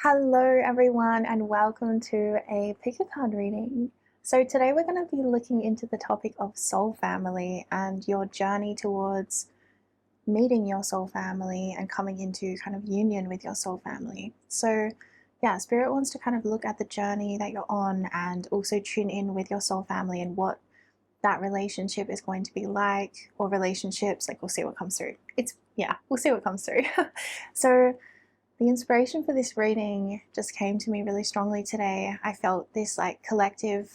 Hello everyone and welcome to a pick a card reading. So today we're going to be looking into the topic of soul family and your journey towards meeting your soul family and coming into kind of union with your soul family. So yeah, Spirit wants to kind of look at the journey that you're on and also tune in with your soul family and what that relationship is going to be like, or relationships, like we'll see what comes through. We'll see what comes through. So the inspiration for this reading just came to me really strongly today. I felt this like collective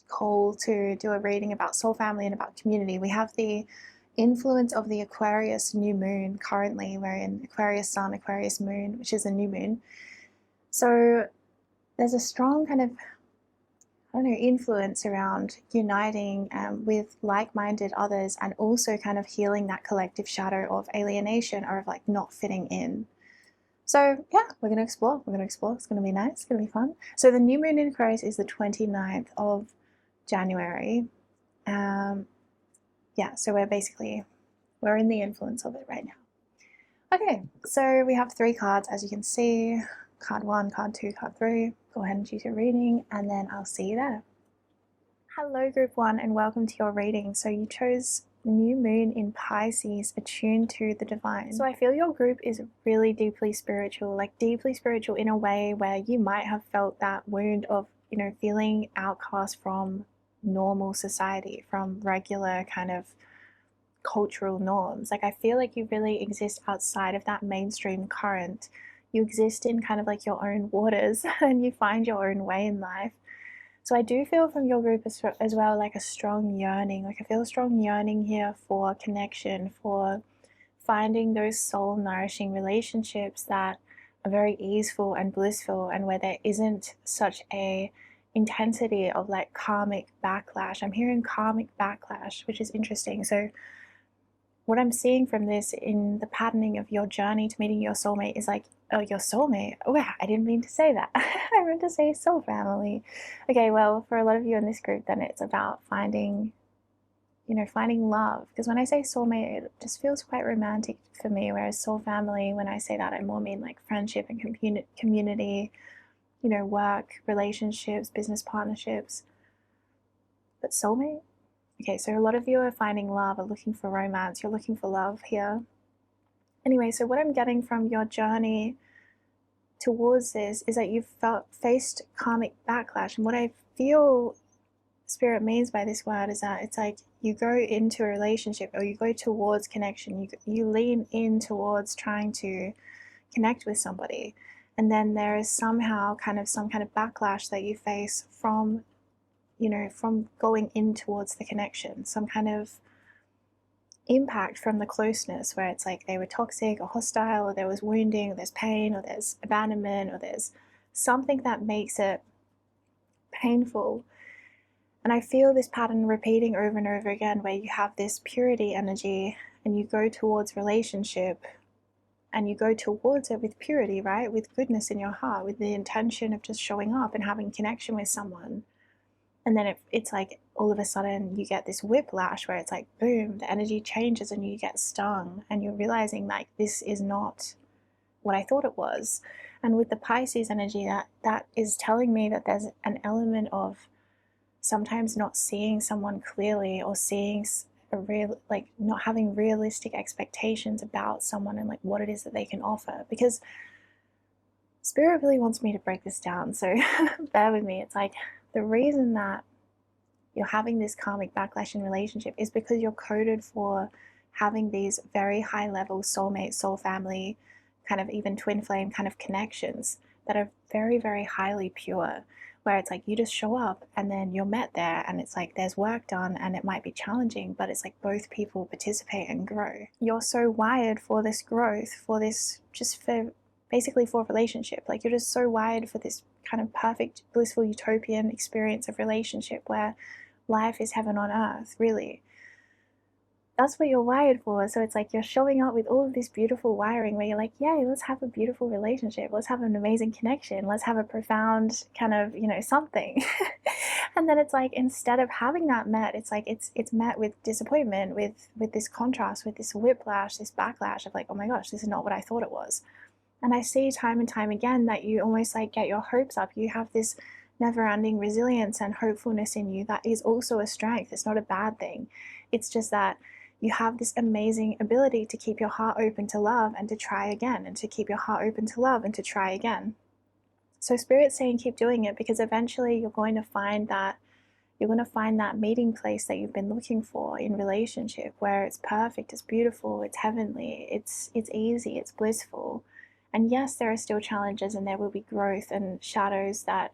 call to do a reading about soul family and about community. We have the influence of the Aquarius new moon currently. We're in Aquarius sun, Aquarius moon, which is a new moon. So there's a strong kind of, influence around uniting with like-minded others and also kind of healing that collective shadow of alienation or of like not fitting in. So yeah, we're going to explore. It's going to be nice. It's going to be fun. So the new moon in Aquarius is the 29th of January. So we're in the influence of it right now. Okay, so we have 3 cards, as you can see. Card 1, card 2, card 3. Go ahead and choose your reading, and then I'll see you there. Hello, group 1, and welcome to your reading. So you chose new moon in Pisces, attuned to the divine. So I feel your group is really deeply spiritual in a way where you might have felt that wound of, feeling outcast from normal society, from regular kind of cultural norms. Like I feel like you really exist outside of that mainstream current. You exist in kind of like your own waters and you find your own way in life. So I do feel from your group as well like a strong yearning. Like I feel a strong yearning here for connection, for finding those soul nourishing relationships that are very easeful and blissful, and where there isn't such a intensity of like karmic backlash. I'm hearing karmic backlash, which is interesting. So what I'm seeing from this in the patterning of your journey to meeting your soulmate is like, oh, your soulmate. Oh, I didn't mean to say that. I meant to say soul family. Okay, well, for a lot of you in this group, then it's about finding love. Because when I say soulmate, it just feels quite romantic for me. Whereas soul family, when I say that, I more mean like friendship and community, work, relationships, business partnerships. But soulmate? Okay, so a lot of you are finding love, are looking for romance, you're looking for love here. Anyway, so what I'm getting from your journey towards this is that you've faced karmic backlash. And what I feel Spirit means by this word is that it's like you go into a relationship or you go towards connection, you lean in towards trying to connect with somebody. And then there is somehow some kind of backlash that you face from going in towards the connection, some kind of impact from the closeness where it's like they were toxic or hostile, or there was wounding, or there's pain, or there's abandonment, or there's something that makes it painful. And I feel this pattern repeating over and over again where you have this purity energy and you go towards relationship and you go towards it with purity, right? With goodness in your heart, with the intention of just showing up and having connection with someone. And then it's like all of a sudden you get this whiplash where it's like, boom, the energy changes and you get stung and you're realizing like this is not what I thought it was. And with the Pisces energy, that is telling me that there's an element of sometimes not seeing someone clearly, or seeing not having realistic expectations about someone and like what it is that they can offer. Because Spirit really wants me to break this down, so bear with me. It's like the reason that you're having this karmic backlash in relationship is because you're coded for having these very high level soulmate, soul family, kind of even twin flame kind of connections that are very, very highly pure, where it's like you just show up and then you're met there and it's like there's work done and it might be challenging, but it's like both people participate and grow. You're so wired for this growth, for this, just for basically for relationship. Like you're just so wired for this kind of perfect, blissful, utopian experience of relationship where life is heaven on earth, really. That's what you're wired for. So it's like you're showing up with all of this beautiful wiring where you're like, yay, let's have a beautiful relationship. Let's have an amazing connection. Let's have a profound kind of, something. And then it's like, instead of having that met, it's like it's met with disappointment, with this contrast, with this whiplash, this backlash of like, oh my gosh, this is not what I thought it was. And I see time and time again that you almost like get your hopes up. You have this never-ending resilience and hopefulness in you that is also a strength. It's not a bad thing. It's just that you have this amazing ability to keep your heart open to love and to try again, and to keep your heart open to love and to try again. So Spirit's saying keep doing it, because eventually you're going to find that meeting place that you've been looking for in relationship, where it's perfect, it's beautiful, it's heavenly, it's easy, it's blissful. And yes, there are still challenges and there will be growth and shadows that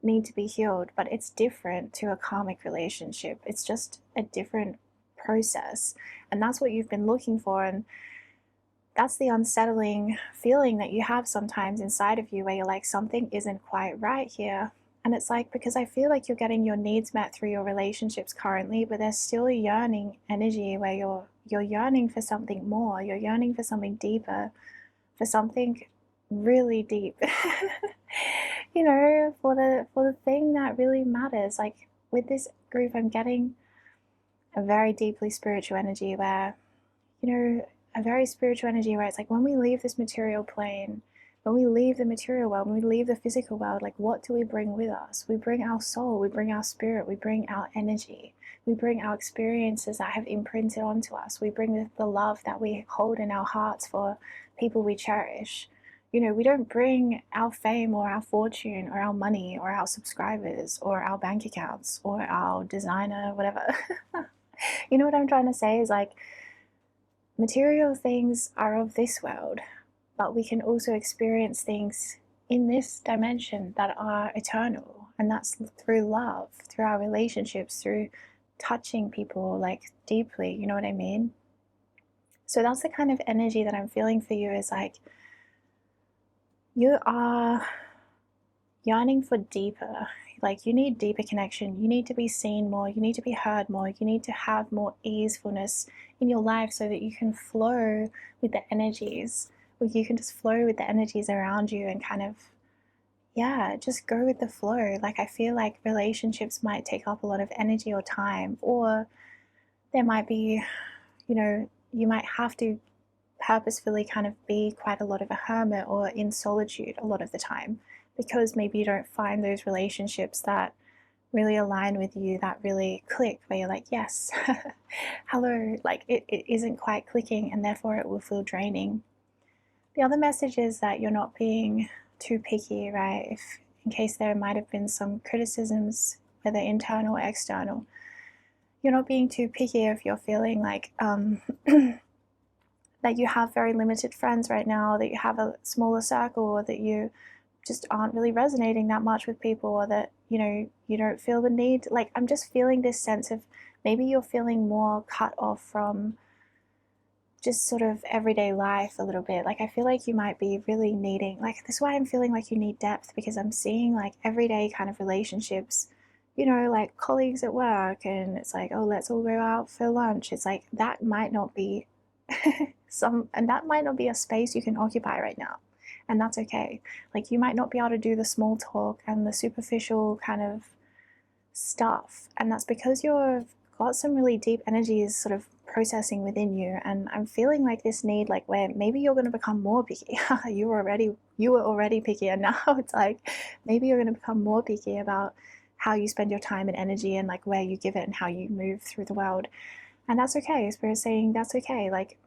need to be healed, but it's different to a karmic relationship. It's just a different process. And that's what you've been looking for. And that's the unsettling feeling that you have sometimes inside of you, where you're like, something isn't quite right here. And it's like, because I feel like you're getting your needs met through your relationships currently, but there's still a yearning energy where you're yearning for something more. You're yearning for something deeper, for something really deep. You know, for the thing that really matters. Like with this group, I'm getting a very deeply spiritual energy where, you know, a very spiritual energy where it's like, when we leave this material plane, when we leave the material world, when we leave the physical world, like, what do we bring with us? We bring our soul, we bring our spirit, we bring our energy, we bring our experiences that have imprinted onto us, we bring the love that we hold in our hearts for people we cherish. You know, we don't bring our fame or our fortune or our money or our subscribers or our bank accounts or our designer, whatever. You know what I'm trying to say is, like, material things are of this world, but we can also experience things in this dimension that are eternal. And that's through love, through our relationships, through touching people like deeply, you know what I mean? So that's the kind of energy that I'm feeling for you, is like, you are yearning for deeper. Like, you need deeper connection. You need to be seen more. You need to be heard more. You need to have more easefulness in your life so that you can flow with the energies. You can just flow with the energies around you and kind of, yeah, just go with the flow. Like, I feel like relationships might take up a lot of energy or time, or there might be, you know, you might have to purposefully kind of be quite a lot of a hermit or in solitude a lot of the time, because maybe you don't find those relationships that really align with you, that really click, where you're like, yes, hello, like it isn't quite clicking, and therefore it will feel draining. The other message is that you're not being too picky, right? If, in case there might have been some criticisms, whether internal or external, you're not being too picky if you're feeling like that you have very limited friends right now, that you have a smaller circle, or that you just aren't really resonating that much with people, or that, you know, you don't feel the need. Like, I'm just feeling this sense of, maybe you're feeling more cut off from just sort of everyday life a little bit. Like, I feel like you might be really needing, like, this is why I'm feeling like you need depth, because I'm seeing like everyday kind of relationships, you know, like colleagues at work, and it's like, oh, let's all go out for lunch. It's like, that might not be that might not be a space you can occupy right now. And that's okay. Like, you might not be able to do the small talk and the superficial kind of stuff. And that's because you've got some really deep energies sort of processing within you. And I'm feeling like this need, like, where maybe you're going to become more picky. You were already picky, and now it's like, maybe you're going to become more picky about how you spend your time and energy, and like where you give it and how you move through the world. And that's okay. Spirit's saying that's okay. Like,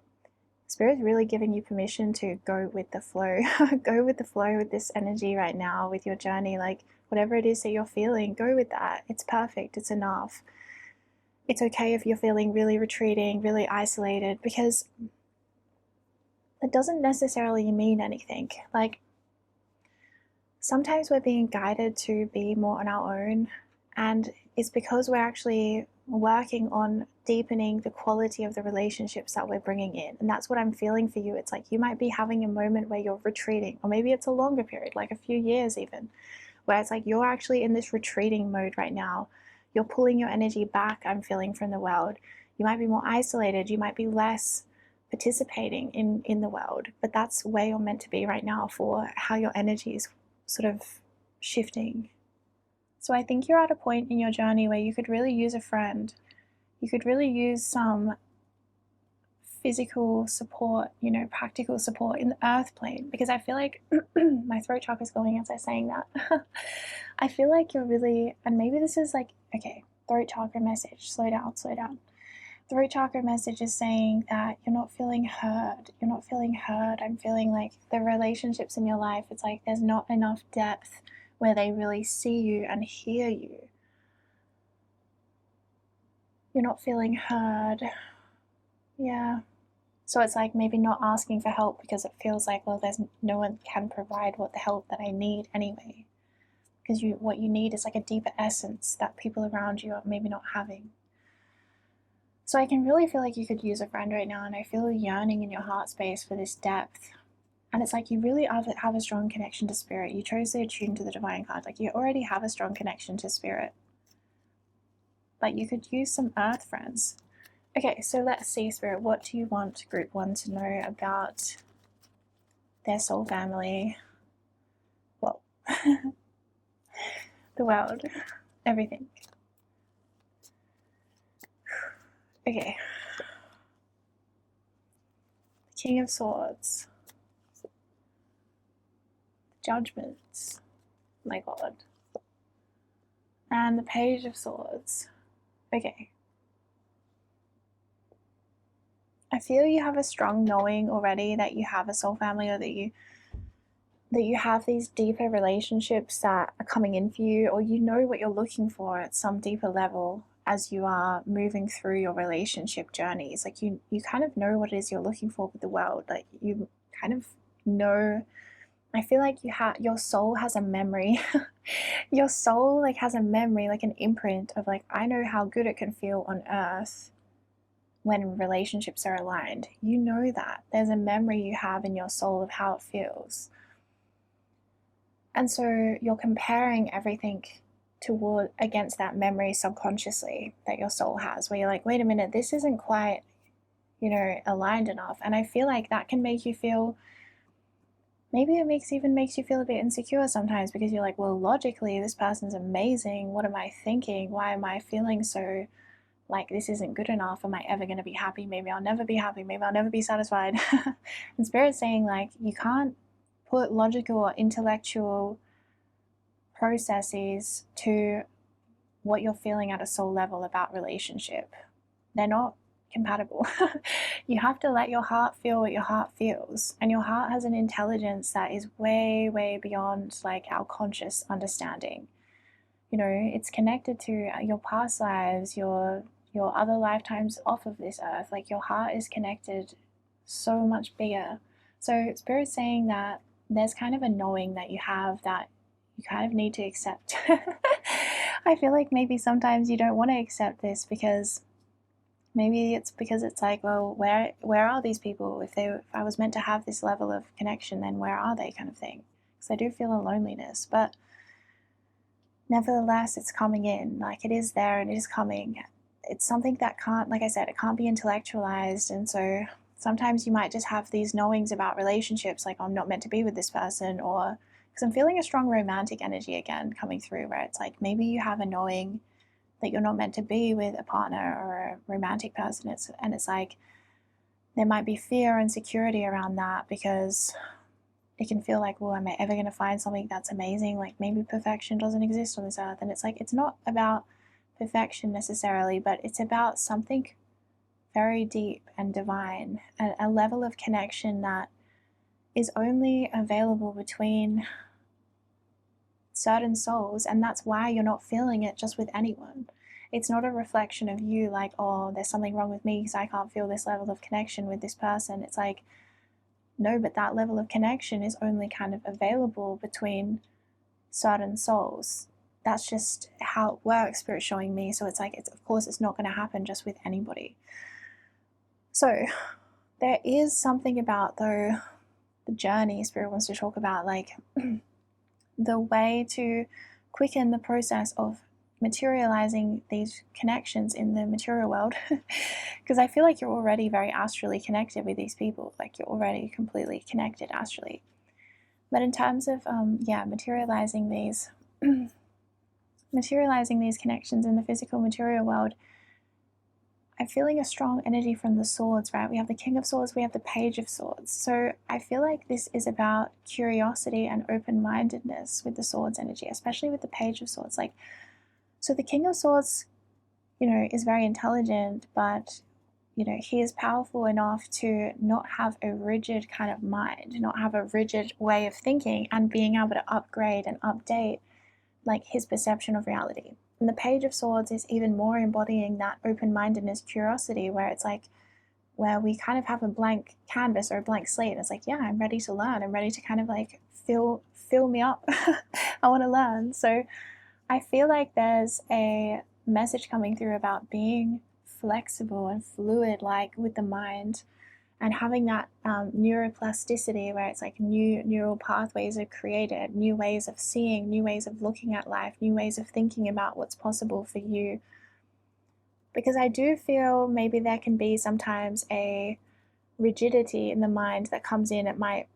Spirit's really giving you permission to go with the flow. Go with the flow with this energy right now, with your journey. Like, whatever it is that you're feeling, go with that. It's perfect. It's enough. It's okay if you're feeling really retreating, really isolated, because it doesn't necessarily mean anything. Like, sometimes we're being guided to be more on our own, and it's because we're actually working on deepening the quality of the relationships that we're bringing in. And that's what I'm feeling for you. It's like, you might be having a moment where you're retreating, or maybe it's a longer period, like a few years even, where it's like you're actually in this retreating mode right now. You're pulling your energy back, I'm feeling, from the world. You might be more isolated, you might be less participating in the world, but that's where you're meant to be right now for how your energy is sort of shifting. So I think you're at a point in your journey where you could really use a friend. You could really use some physical support, you know, practical support in the earth plane, because I feel like my throat chakra is going as I'm saying that. I feel like you're really, and maybe this is like, okay, throat chakra message, slow down, slow down. Throat chakra message is saying that you're not feeling heard. You're not feeling heard. I'm feeling like the relationships in your life, it's like there's not enough depth where they really see you and hear you. You're not feeling heard. Yeah. So it's like maybe not asking for help because it feels like, well, there's no one can provide what the help that I need anyway. Because what you need is like a deeper essence that people around you are maybe not having. So I can really feel like you could use a friend right now, and I feel a yearning in your heart space for this depth. And it's like you really have a strong connection to spirit. You chose to attune to the divine card. Like you already have a strong connection to spirit. But you could use some earth friends. Okay, so let's see, Spirit, what do you want Group 1 to know about their soul family? Well, the world, everything. Okay. The King of Swords. Judgments. My God. And the Page of Swords. Okay. I feel you have a strong knowing already that you have a soul family, or that you have these deeper relationships that are coming in for you, or you know what you're looking for at some deeper level as you are moving through your relationship journeys. Like you kind of know what it is you're looking for with the world. Like you kind of know. I feel like your soul has a memory. Your soul like has a memory, like an imprint of like, I know how good it can feel on earth when relationships are aligned. You know that. There's a memory you have in your soul of how it feels. And so you're comparing everything against that memory subconsciously that your soul has, where you're like, wait a minute, this isn't quite, you know, aligned enough. And I feel like that can make you feel, maybe it even makes you feel a bit insecure sometimes, because you're like, well, logically, this person's amazing. What am I thinking? Why am I feeling so like this isn't good enough? Am I ever going to be happy? Maybe I'll never be happy. Maybe I'll never be satisfied. And Spirit's saying like, you can't put logical or intellectual processes to what you're feeling at a soul level about relationship. They're not compatible. You have to let your heart feel what your heart feels, and your heart has an intelligence that is way, way beyond like our conscious understanding. You know, it's connected to your past lives, your other lifetimes off of this earth. Like your heart is connected so much bigger. So Spirit's saying that there's kind of a knowing that you have that you kind of need to accept. I feel like maybe sometimes you don't want to accept this because maybe it's because it's like, well, where are these people? If I was meant to have this level of connection, then where are they, kind of thing? Because I do feel a loneliness, but nevertheless, it's coming in. Like it is there and it is coming. It's something that can't, like I said, it can't be intellectualized. And so sometimes you might just have these knowings about relationships, like I'm not meant to be with this person, or because I'm feeling a strong romantic energy again coming through, where it's like maybe you have a knowing that you're not meant to be with a partner or a romantic person. And it's like there might be fear and insecurity around that, because it can feel like, well, am I ever going to find something that's amazing? Like maybe perfection doesn't exist on this earth. And it's like, it's not about perfection necessarily, but it's about something very deep and divine, a level of connection that is only available between certain souls. And that's why you're not feeling it just with anyone. It's not a reflection of you like, oh, there's something wrong with me because I can't feel this level of connection with this person. It's like, no, but that level of connection is only kind of available between certain souls. That's just how it works, Spirit showing me. So it's like, of course, it's not going to happen just with anybody. So there is something about, though, the journey Spirit wants to talk about, like the way to quicken the process of materializing these connections in the material world. Because I feel like you're already very astrally connected with these people. Like you're already completely connected astrally. But in terms of materializing these connections in the physical material world, I'm feeling a strong energy from the swords, right? We have the King of Swords, we have the Page of Swords. So I feel like this is about curiosity and open-mindedness with the swords energy, especially with the Page of Swords. Like, so the King of Swords, you know, is very intelligent, but you know, he is powerful enough to not have a rigid kind of mind, not have a rigid way of thinking, and being able to upgrade and update like his perception of reality. And the Page of Swords is even more embodying that open-mindedness, curiosity, where it's like, where we kind of have a blank canvas or a blank slate. And it's like, yeah, I'm ready to learn. I'm ready to kind of like fill me up. I want to learn. So I feel like there's a message coming through about being flexible and fluid, like with the mind, and having that neuroplasticity where it's like new neural pathways are created, new ways of seeing, new ways of looking at life, new ways of thinking about what's possible for you. Because I do feel maybe there can be sometimes a rigidity in the mind that comes in. It might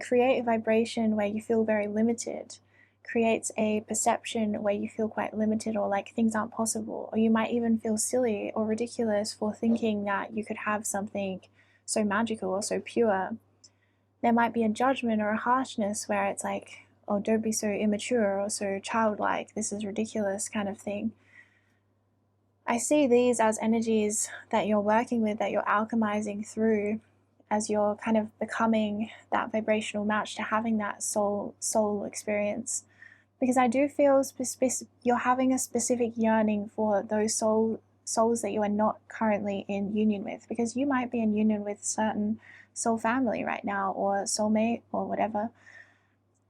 create a vibration where you feel very limited, creates a perception where you feel quite limited, or like things aren't possible, or you might even feel silly or ridiculous for thinking that you could have something so magical or so pure. There might be a judgment or a harshness where it's like, oh, don't be so immature or so childlike, this is ridiculous kind of thing. I see these as energies that you're working with, that you're alchemizing through, as you're kind of becoming that vibrational match to having that soul experience. Because I do feel you're having a specific yearning for those souls that you are not currently in union with, because you might be in union with certain soul family right now, or soulmate, or whatever,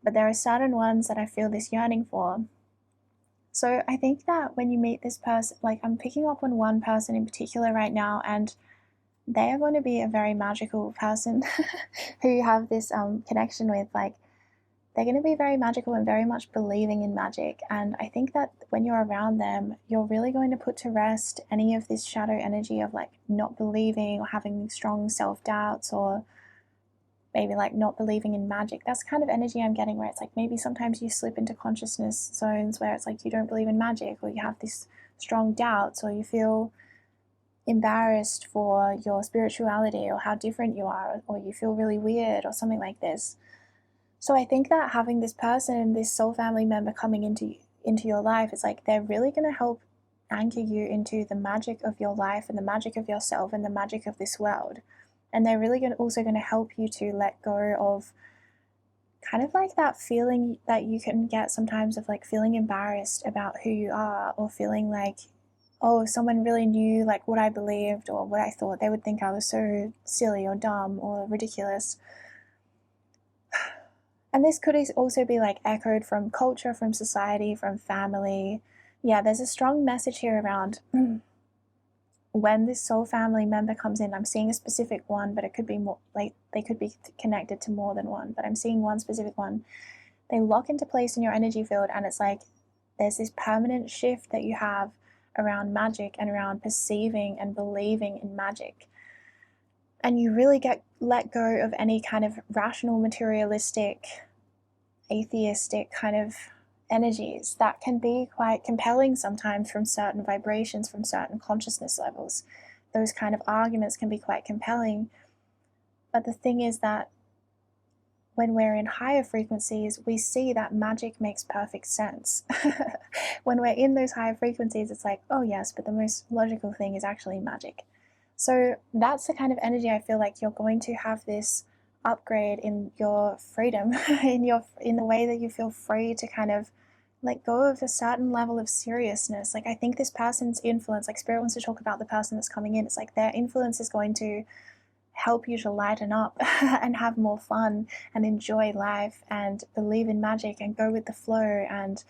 but there are certain ones that I feel this yearning for. So I think that when you meet this person, like I'm picking up on one person in particular right now, and they are going to be a very magical person who you have this connection with. Like, they're going to be very magical and very much believing in magic. And I think that when you're around them, you're really going to put to rest any of this shadow energy of like not believing or having strong self-doubts, or maybe like not believing in magic. That's kind of energy I'm getting, where it's like maybe sometimes you slip into consciousness zones where it's like you don't believe in magic, or you have these strong doubts, or you feel embarrassed for your spirituality or how different you are, or you feel really weird or something like this. So I think that having this person, this soul family member coming into your life, is like they're really going to help anchor you into the magic of your life and the magic of yourself and the magic of this world. And they're really also going to help you to let go of kind of like that feeling that you can get sometimes of like feeling embarrassed about who you are, or feeling like, oh, if someone really knew like what I believed or what I thought, they would think I was so silly or dumb or ridiculous. And this could also be like echoed from culture, from society, from family. Yeah, there's a strong message here around when this soul family member comes in. I'm seeing a specific one, but it could be more, like they could be connected to more than one, but I'm seeing one specific one. They lock into place in your energy field, and it's like there's this permanent shift that you have around magic and around perceiving and believing in magic. And you really get let go of any kind of rational, materialistic, atheistic kind of energies that can be quite compelling sometimes from certain vibrations, from certain consciousness levels. Those kind of arguments can be quite compelling. But the thing is that when we're in higher frequencies, we see that magic makes perfect sense. When we're in those higher frequencies, it's like, oh yes, but the most logical thing is actually magic. So that's the kind of energy I feel like you're going to have this upgrade in your freedom, in the way that you feel free to kind of let go of a certain level of seriousness. Like, I think this person's influence, like Spirit wants to talk about the person that's coming in, it's like their influence is going to help you to lighten up and have more fun and enjoy life and believe in magic and go with the flow and,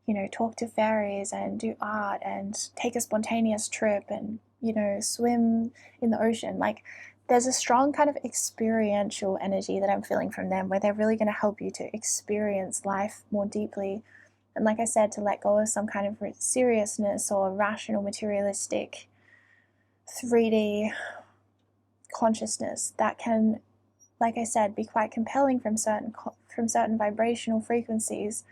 you know, talk to fairies and do art and take a spontaneous trip and, you know, swim in the ocean. Like, there's a strong kind of experiential energy that I'm feeling from them, where they're really going to help you to experience life more deeply. And like I said, to let go of some kind of seriousness or rational, materialistic, 3D consciousness that can, like I said, be quite compelling from certain vibrational frequencies.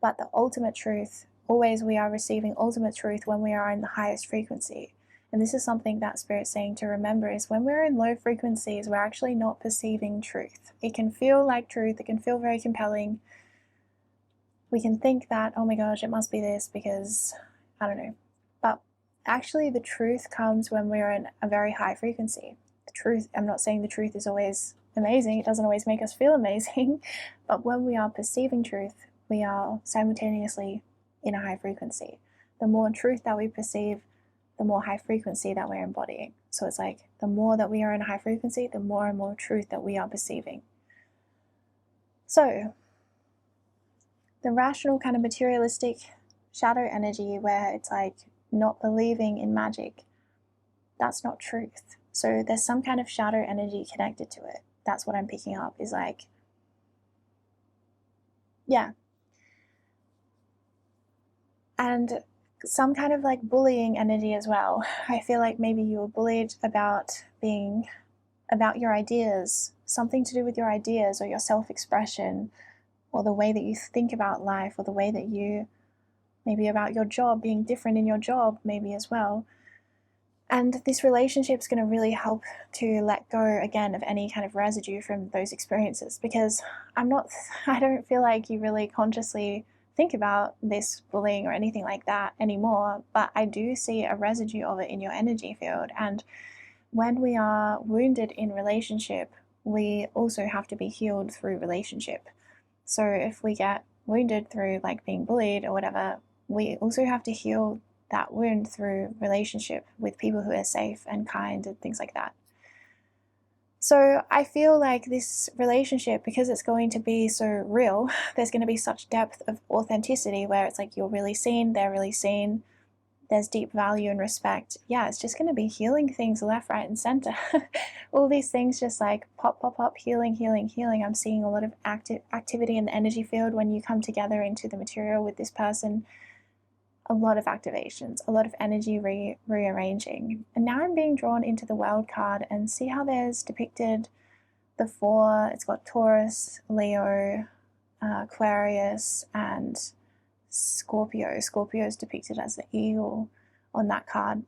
But the ultimate truth, always we are receiving ultimate truth when we are in the highest frequency. And this is something that Spirit's saying to remember, is when we're in low frequencies, we're actually not perceiving truth. It can feel like truth, it can feel very compelling. We can think that, oh my gosh, it must be this because, I don't know. But actually the truth comes when we're in a very high frequency. The truth, I'm not saying the truth is always amazing, it doesn't always make us feel amazing, but when we are perceiving truth, we are simultaneously in a high frequency. The more truth that we perceive, the more high frequency that we're embodying. So it's like the more that we are in a high frequency, the more and more truth that we are perceiving. So the rational kind of materialistic shadow energy where it's like not believing in magic, that's not truth. So there's some kind of shadow energy connected to it. That's what I'm picking up, is like, yeah. And some kind of like bullying energy as well. I feel like maybe you were bullied about your ideas, something to do with your ideas or your self-expression, or the way that you think about life, or the way that you, maybe about your job, being different in your job maybe as well. And this relationship is going to really help to let go again of any kind of residue from those experiences, because I don't feel like you really consciously think about this bullying or anything like that anymore, but I do see a residue of it in your energy field. And when we are wounded in relationship, we also have to be healed through relationship. So if we get wounded through like being bullied or whatever, we also have to heal that wound through relationship with people who are safe and kind and things like that. So I feel like this relationship, because it's going to be so real, there's going to be such depth of authenticity where it's like you're really seen, they're really seen, there's deep value and respect. Yeah, it's just going to be healing things left, right, and center. All these things just like pop, pop, pop, healing, healing, healing. I'm seeing a lot of activity in the energy field when you come together into the material with this person. A lot of activations, a lot of energy rearranging. And now I'm being drawn into the World card, and see how there's depicted the four. It's got Taurus, Leo, Aquarius, and Scorpio. Scorpio is depicted as the eagle on that card.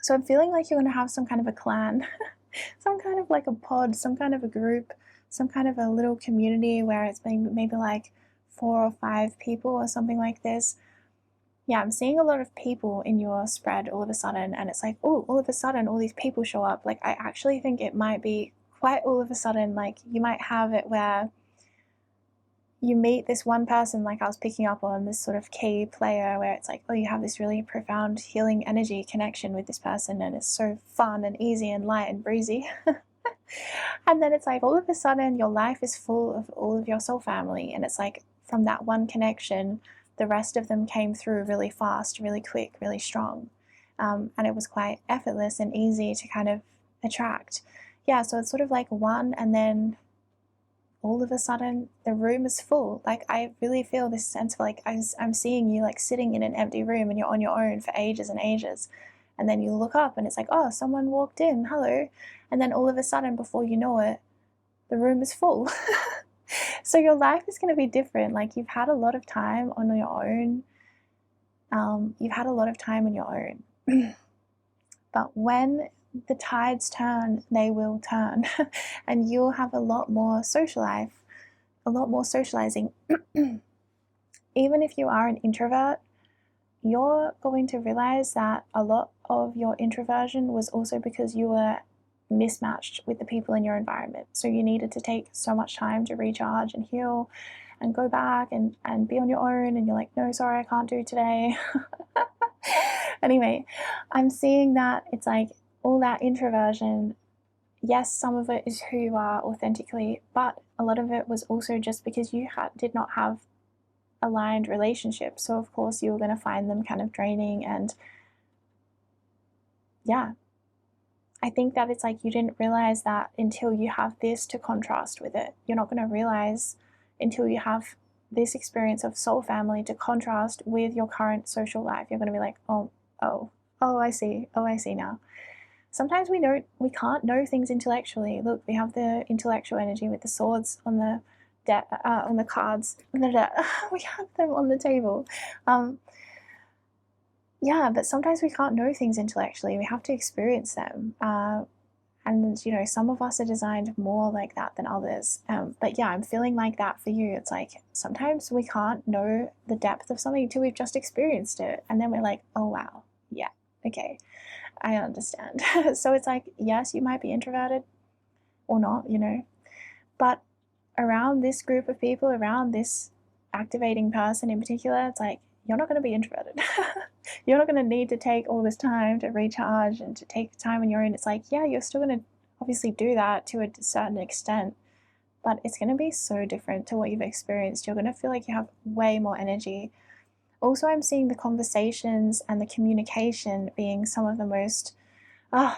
So I'm feeling like you're going to have some kind of a clan, some kind of like a pod, some kind of a group, some kind of a little community where it's maybe like 4 or 5 people or something like this. Yeah, I'm seeing a lot of people in your spread all of a sudden, and it's like, oh, all of a sudden all these people show up. Like, I actually think it might be quite all of a sudden, like you might have it where you meet this one person, like I was picking up on, this sort of key player, where it's like, oh, you have this really profound healing energy connection with this person, and it's so fun and easy and light and breezy. And then it's like all of a sudden your life is full of all of your soul family, and it's like from that one connection, the rest of them came through really fast, really quick, really strong. And it was quite effortless and easy to kind of attract. Yeah, so it's sort of like one, and then all of a sudden the room is full. Like, I really feel this sense of like I'm seeing you like sitting in an empty room and you're on your own for ages and ages. And then you look up and it's like, oh, someone walked in, hello. And then all of a sudden, before you know it, the room is full. So your life is going to be different. Like, you've had a lot of time on your own. You've had a lot of time on your own. But when the tides turn, they will turn. And you'll have a lot more social life, a lot more socializing. Even if you are an introvert, you're going to realize that a lot of your introversion was also because you were mismatched with the people in your environment. So you needed to take so much time to recharge and heal and go back and be on your own, and you're like, no, sorry, I can't do today. Anyway, I'm seeing that it's like all that introversion, yes, some of it is who you are authentically, but a lot of it was also just because you did not have aligned relationships. So of course you were going to find them kind of draining. And yeah, I think that it's like you didn't realize that until you have this to contrast with it. You're not going to realize until you have this experience of soul family to contrast with your current social life. You're going to be like, oh, I see now. Sometimes we can't know things intellectually. Look, we have the intellectual energy with the swords on the on the cards. We have them on the table. Yeah, but sometimes we can't know things intellectually. We have to experience them. And, you know, some of us are designed more like that than others. But yeah, I'm feeling like that for you. It's like sometimes we can't know the depth of something until we've just experienced it. And then we're like, oh, wow, yeah, okay, I understand. So it's like, yes, you might be introverted or not, you know, but around this group of people, around this activating person in particular, it's like, you're not going to be introverted. You're not going to need to take all this time to recharge and to take time on your own. It's like, yeah, you're still going to obviously do that to a certain extent, but it's going to be so different to what you've experienced. You're going to feel like you have way more energy. Also, I'm seeing the conversations and the communication being some of the most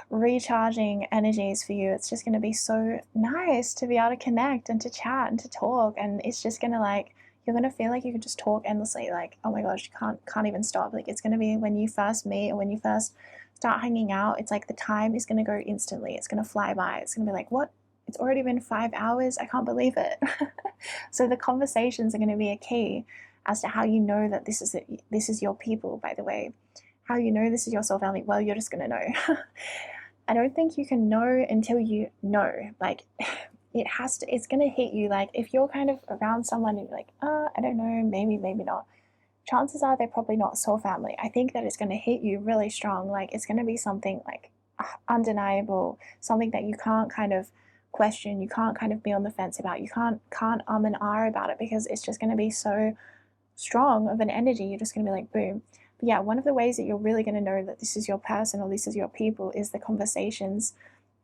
recharging energies for you. It's just going to be so nice to be able to connect and to chat and to talk, and it's just going to like, you're going to feel like you can just talk endlessly, like, oh my gosh, you can't even stop. Like, it's going to be when you first meet or when you first start hanging out, it's like the time is going to go instantly. It's going to fly by. It's going to be like, what, it's already been 5 hours, I can't believe it. So the conversations are going to be a key as to how you know that this is your people. By the way, how you know this is your soul family, well, you're just going to know. I don't think you can know until you know. Like, it's going to hit you. Like, if you're kind of around someone and you're like, I don't know, maybe not, chances are they're probably not soul family. I think that it's going to hit you really strong. Like, it's going to be something like undeniable, something that you can't kind of question, you can't kind of be on the fence about, you can't and ah about it, because it's just going to be so strong of an energy. You're just going to be like, boom. But yeah, one of the ways that you're really going to know that this is your person or this is your people is the conversations,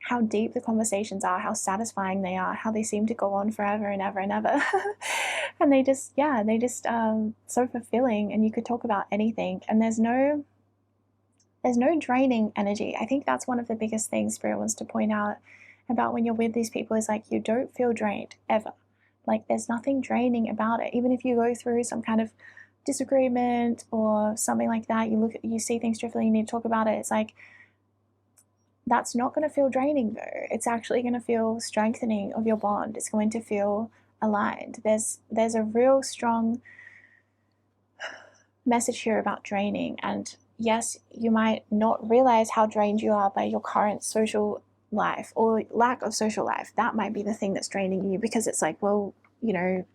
how deep the conversations are, how satisfying they are, how they seem to go on forever and ever and ever. And they just so fulfilling, and you could talk about anything, and there's no draining energy. I think that's one of the biggest things Spirit wants to point out about when you're with these people, is like, you don't feel drained ever. Like, there's nothing draining about it. Even if you go through some kind of disagreement or something like that, you see things differently, you need to talk about it, it's like, that's not going to feel draining though. It's actually going to feel strengthening of your bond. It's going to feel aligned. There's a real strong message here about draining. And yes, you might not realize how drained you are by your current social life or lack of social life. That might be the thing that's draining you, because it's like, well, you know,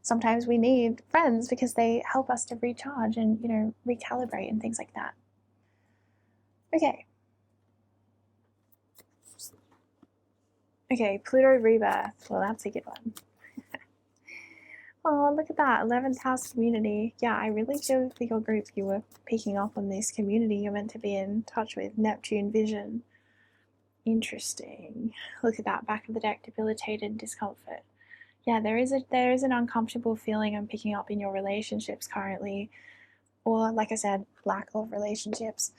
sometimes we need friends because they help us to recharge and, you know, recalibrate and things like that. Okay, Pluto rebirth. Well, that's a good one. Oh, look at that, 11th house community. Yeah, I really feel for your group you were picking up on this community you're meant to be in touch with. Neptune vision. Interesting. Look at that, back of the deck, debilitated discomfort. Yeah, there is an uncomfortable feeling I'm picking up in your relationships currently, or like I said, lack of relationships.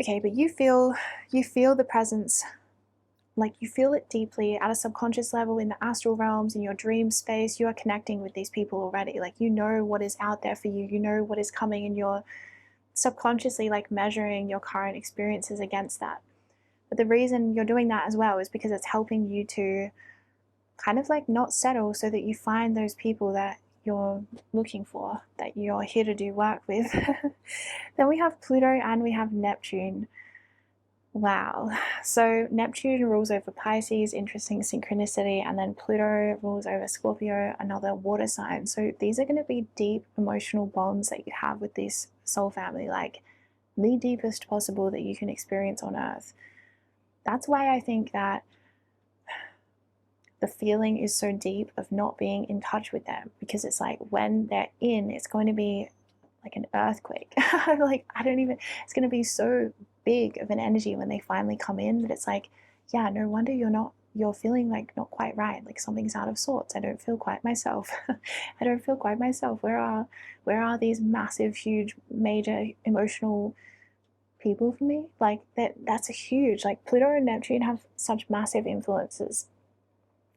Okay, but you feel the presence, like you feel it deeply at a subconscious level in the astral realms, in your dream space. You are connecting with these people already. Like, you know what is out there for you. You know what is coming, and you're subconsciously like measuring your current experiences against that. But the reason you're doing that as well is because it's helping you to kind of like not settle, so that you find those people that you're looking for, that you're here to do work with. Then we have Pluto and we have Neptune. Wow. So Neptune rules over Pisces, interesting synchronicity, and then Pluto rules over Scorpio, another water sign. So these are going to be deep emotional bonds that you have with this soul family, like the deepest possible that you can experience on earth. That's why I think that the feeling is so deep of not being in touch with them, because it's like when they're in, it's going to be like an earthquake. Like, it's going to be so big of an energy when they finally come in, that it's like, yeah, no wonder you're feeling like not quite right, like something's out of sorts. I don't feel quite myself. I don't feel quite myself. Where are these massive, huge, major emotional people for me? Like, that's a huge, like, Pluto and Neptune have such massive influences.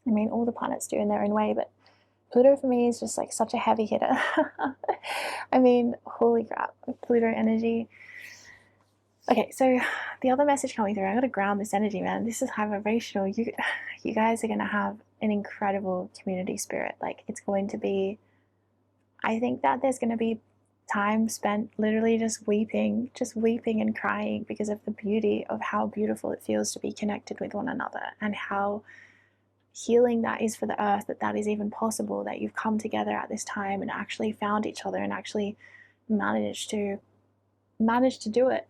I mean, all the planets do in their own way, but Pluto for me is just like such a heavy hitter. I mean, holy crap, Pluto energy. Okay, so the other message coming through, I gotta ground this energy, man. This is high vibrational. You guys are gonna have an incredible community spirit. Like, it's going to be, I think that there's going to be time spent literally just weeping and crying because of the beauty of how beautiful it feels to be connected with one another, and how healing that is for the earth, that is even possible, that you've come together at this time and actually found each other and actually managed to do it.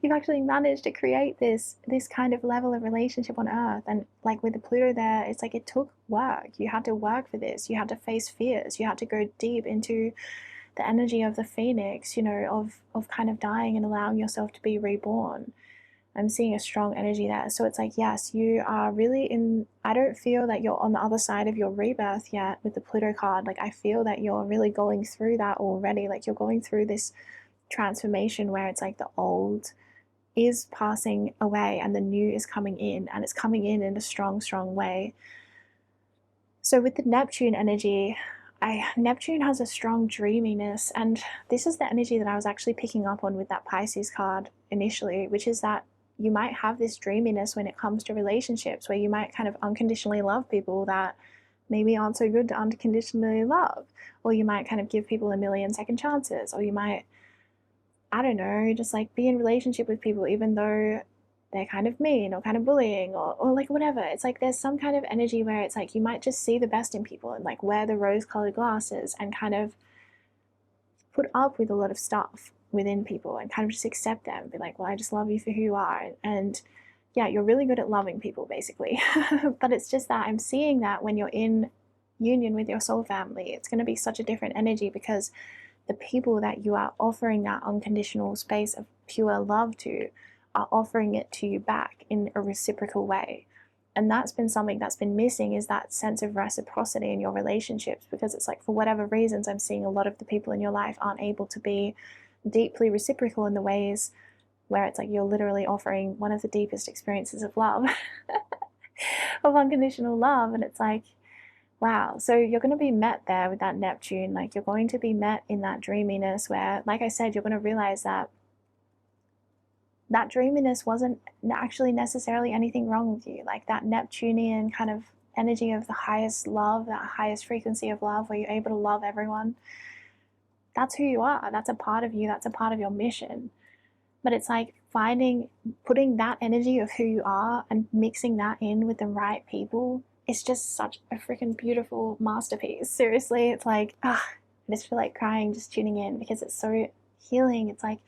You've actually managed to create this kind of level of relationship on earth. And like with the Pluto there, it's like it took work. You had to work for this. You had to face fears. You had to go deep into the energy of the phoenix, you know, of kind of dying and allowing yourself to be reborn. I'm seeing a strong energy there. So it's like, yes, you are really in, I don't feel that you're on the other side of your rebirth yet with the Pluto card. Like, I feel that you're really going through that already. Like, you're going through this transformation where it's like the old is passing away and the new is coming in, and it's coming in a strong way. So with the Neptune energy, Neptune has a strong dreaminess, and this is the energy that I was actually picking up on with that Pisces card initially, which is that you might have this dreaminess when it comes to relationships, where you might kind of unconditionally love people that maybe aren't so good to unconditionally love, or you might kind of give people a million second chances, or you might, I don't know, just like be in relationship with people even though they're kind of mean or kind of bullying, or like whatever. It's like there's some kind of energy where it's like you might just see the best in people and like wear the rose-colored glasses and kind of put up with a lot of stuff within people and kind of just accept them, be like, well, I just love you for who you are. And yeah, you're really good at loving people basically. But it's just that I'm seeing that when you're in union with your soul family, it's going to be such a different energy, because the people that you are offering that unconditional space of pure love to are offering it to you back in a reciprocal way. And that's been something that's been missing, is that sense of reciprocity in your relationships, because it's like, for whatever reasons, I'm seeing a lot of the people in your life aren't able to be deeply reciprocal in the ways where it's like you're literally offering one of the deepest experiences of love, of unconditional love. And it's like, wow. So you're going to be met there with that Neptune. Like, you're going to be met in that dreaminess where, like I said, you're going to realize that that dreaminess wasn't actually necessarily anything wrong with you. Like, that Neptunian kind of energy of the highest love, that highest frequency of love where you're able to love everyone, that's who you are. That's a part of you. That's a part of your mission. But it's like putting that energy of who you are and mixing that in with the right people. It's just such a freaking beautiful masterpiece. Seriously, it's like, I just feel like crying just tuning in, because it's so healing. It's like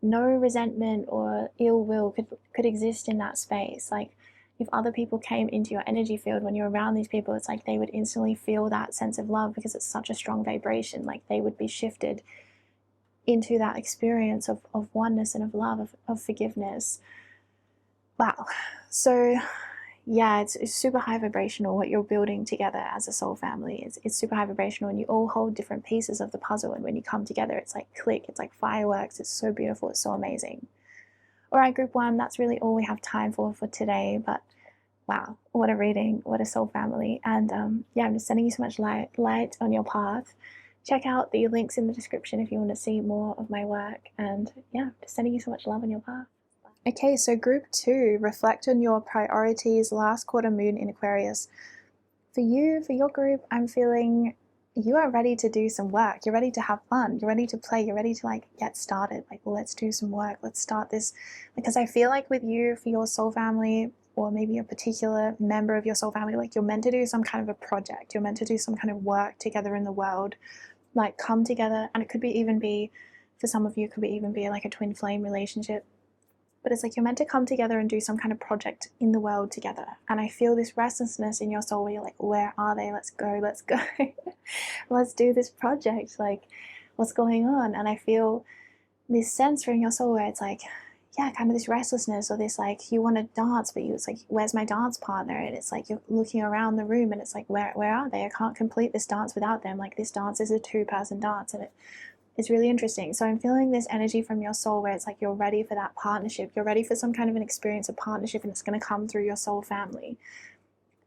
no resentment or ill will could exist in that space. Like, if other people came into your energy field when you're around these people, it's like they would instantly feel that sense of love, because it's such a strong vibration. Like, they would be shifted into that experience of oneness and of love, of forgiveness. Wow. So yeah, it's super high vibrational what you're building together as a soul family. It's super high vibrational, and you all hold different pieces of the puzzle, and when you come together, it's like click, it's like fireworks. It's so beautiful, it's so amazing. All right, group one, that's really all we have time for today. But wow, what a reading, what a soul family. And yeah, I'm just sending you so much light on your path. Check out the links in the description if you want to see more of my work. And yeah, just sending you so much love on your path. Okay, so group two, reflect on your priorities, last quarter moon in Aquarius. For you, for your group, I'm feeling you are ready to do some work. You're ready to have fun. You're ready to play. You're ready to like get started. Like, well, let's do some work. Let's start this. Because I feel like with you, for your soul family, or maybe a particular member of your soul family, like, you're meant to do some kind of a project. You're meant to do some kind of work together in the world. Like, come together, and it could be even be, for some of you, it could be even be like a twin flame relationship. But it's like you're meant to come together and do some kind of project in the world together. And I feel this restlessness in your soul where you're like, where are they? Let's go, let's go. Let's do this project. Like, what's going on? And I feel this sense from your soul where it's like, yeah, kind of this restlessness, or this like, you want to dance, but it's like, where's my dance partner? And it's like you're looking around the room and it's like, where are they? I can't complete this dance without them. Like, this dance is a two-person dance, and it's really interesting. So I'm feeling this energy from your soul where it's like you're ready for that partnership. You're ready for some kind of an experience of partnership, and it's going to come through your soul family.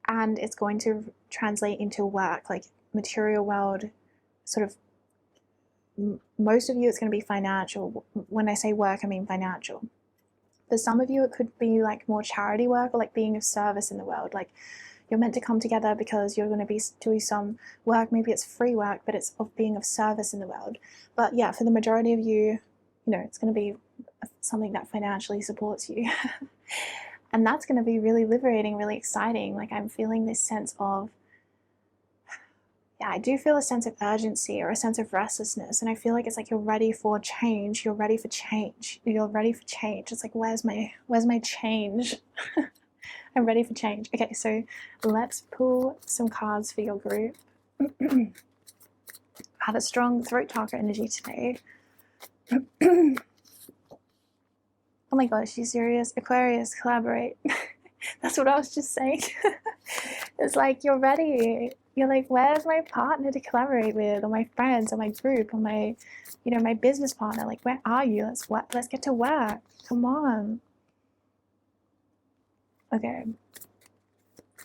And it's going to translate into work, like material world, sort of. Most of you, it's going to be financial. When I say work, I mean financial. For some of you, it could be like more charity work, or like being of service in the world. Like, you're meant to come together because you're going to be doing some work. Maybe it's free work, but it's of being of service in the world. But yeah, for the majority of you, it's going to be something that financially supports you. And that's going to be really liberating, really exciting. Like, I'm feeling this sense of, I do feel a sense of urgency or a sense of restlessness. And I feel like it's like you're ready for change. You're ready for change. You're ready for change. It's like, where's my change? I'm ready for change. Okay, so let's pull some cards for your group. I have a strong throat chakra energy today. Oh my gosh, you serious? Aquarius, collaborate. That's what I was just saying. It's like, you're ready. You're like, where's my partner to collaborate with, or my friends, or my group, or my, my business partner? Like, where are you? Let's get to work. Come on. Okay.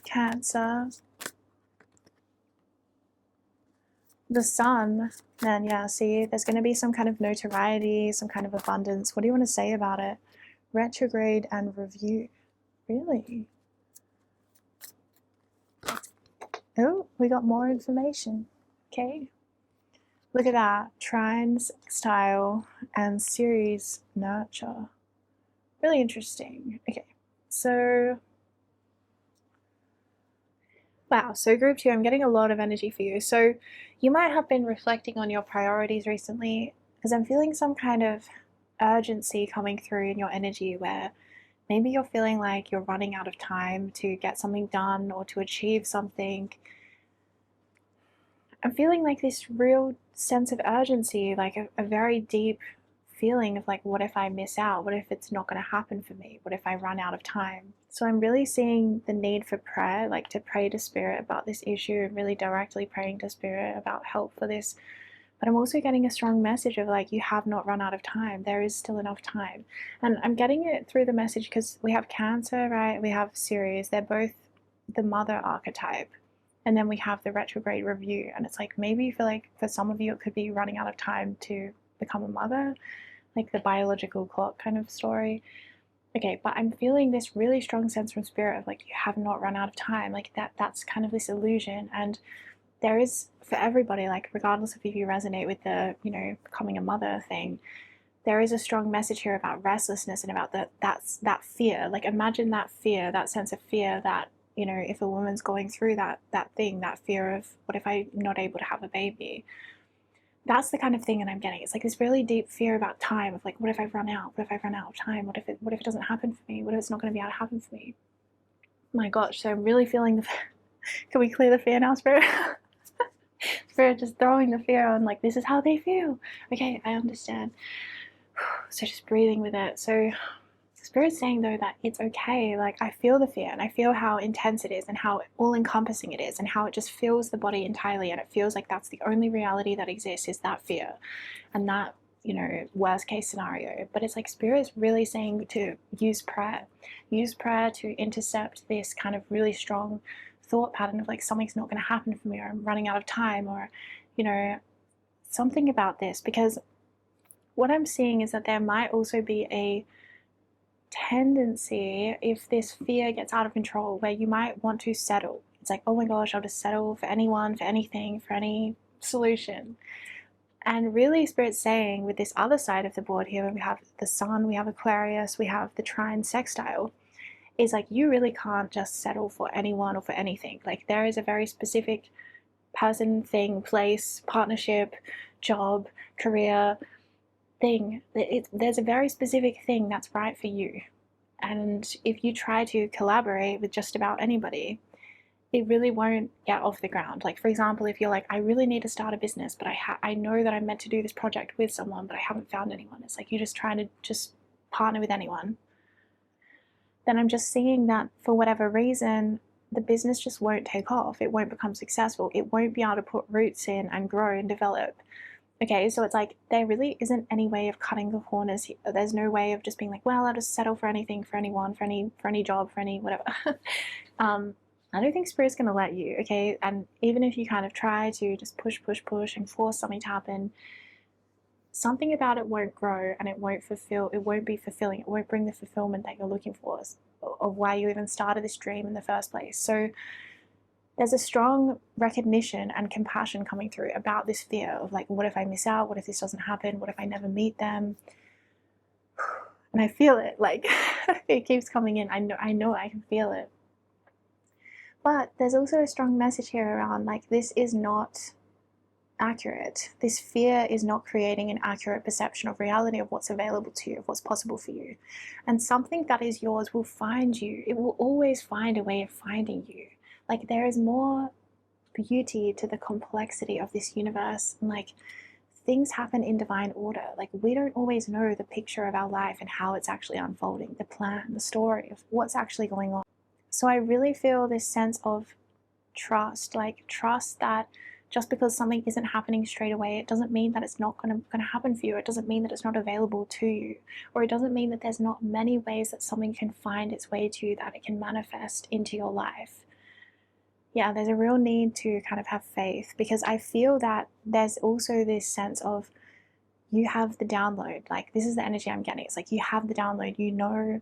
Cancer. The sun. Then yeah, see, there's going to be some kind of notoriety, some kind of abundance. What do you want to say about it? Retrograde and review. Really? Oh, we got more information. Okay. Look at that. Trines, style, and series nurture. Really interesting. Okay. So, wow. So group 2, I'm getting a lot of energy for you. So you might have been reflecting on your priorities recently, because I'm feeling some kind of urgency coming through in your energy where maybe you're feeling like you're running out of time to get something done or to achieve something. I'm feeling like this real sense of urgency, like a very deep feeling of like, what if I miss out? What if it's not going to happen for me? What if I run out of time? So I'm really seeing the need for prayer, like to pray to Spirit about this issue, and really directly praying to Spirit about help for this. But I'm also getting a strong message of like, you have not run out of time. There is still enough time. And I'm getting it through the message because we have Cancer, right? We have Ceres. They're both the mother archetype. And then we have the retrograde review. And it's like, maybe you feel like for some of you, it could be running out of time to become a mother, like the biological clock kind of story. Okay, but I'm feeling this really strong sense from Spirit of like, you have not run out of time. Like that's kind of this illusion. And there is, for everybody, like regardless of if you resonate with the, becoming a mother thing, there is a strong message here about restlessness and about that fear. Like, imagine that fear, that sense of fear that, if a woman's going through that thing, that fear of, what if I'm not able to have a baby? That's the kind of thing that I'm getting. It's like this really deep fear about time of like, what if I run out? What if I run out of time? What if it doesn't happen for me? What if it's not going to be able to happen for me? My gosh, so I'm really feeling the can we clear the fear now, Spirit? Spirit just throwing the fear on, like, this is how they feel. Okay, I understand. So just breathing with it. So Spirit's saying though that it's okay. Like, I feel the fear and I feel how intense it is and how all encompassing it is and how it just fills the body entirely, and it feels like that's the only reality that exists, is that fear and that, worst case scenario. But it's like Spirit is really saying to use prayer to intercept this kind of really strong thought pattern of like, something's not going to happen for me, or I'm running out of time, or something about this. Because what I'm seeing is that there might also be a tendency, if this fear gets out of control, where you might want to settle. It's like, oh my gosh, I'll just settle for anyone, for anything, for any solution. And really, Spirit's saying with this other side of the board here, we have the Sun, we have Aquarius, we have the trine sextile, is like, you really can't just settle for anyone or for anything. Like, there is a very specific person, thing, place, partnership, job, career, thing. There's a very specific thing that's right for you. And if you try to collaborate with just about anybody, it really won't get off the ground. Like, for example, if you're like, I really need to start a business, but I know that I'm meant to do this project with someone, but I haven't found anyone. It's like, you're just trying to just partner with anyone. Then I'm just seeing that for whatever reason, the business just won't take off. It won't become successful. It won't be able to put roots in and grow and develop. Okay, so it's like, there really isn't any way of cutting the corners here. There's no way of just being like, well, I'll just settle for anything, for anyone, for any job, for any whatever. I don't think Spirit's going to let you, okay? And even if you kind of try to just push and force something to happen, something about it won't grow, and it won't be fulfilling. It won't bring the fulfillment that you're looking for, of why you even started this dream in the first place. So there's a strong recognition and compassion coming through about this fear of like, what if I miss out? What if this doesn't happen? What if I never meet them? And I feel it, like it keeps coming in. I know I can feel it. But there's also a strong message here around like, this is not accurate. This fear is not creating an accurate perception of reality, of what's available to you, of what's possible for you. And something that is yours will find you. It will always find a way of finding you. Like, there is more beauty to the complexity of this universe. And like, things happen in divine order. Like, we don't always know the picture of our life and how it's actually unfolding, the plan, the story of what's actually going on. So I really feel this sense of trust, like trust that just because something isn't happening straight away, it doesn't mean that it's not going to happen for you. It doesn't mean that it's not available to you, or it doesn't mean that there's not many ways that something can find its way to you, that it can manifest into your life. Yeah, there's a real need to kind of have faith, because I feel that there's also this sense of, you have the download. Like, this is the energy I'm getting. It's like, you have the download, you're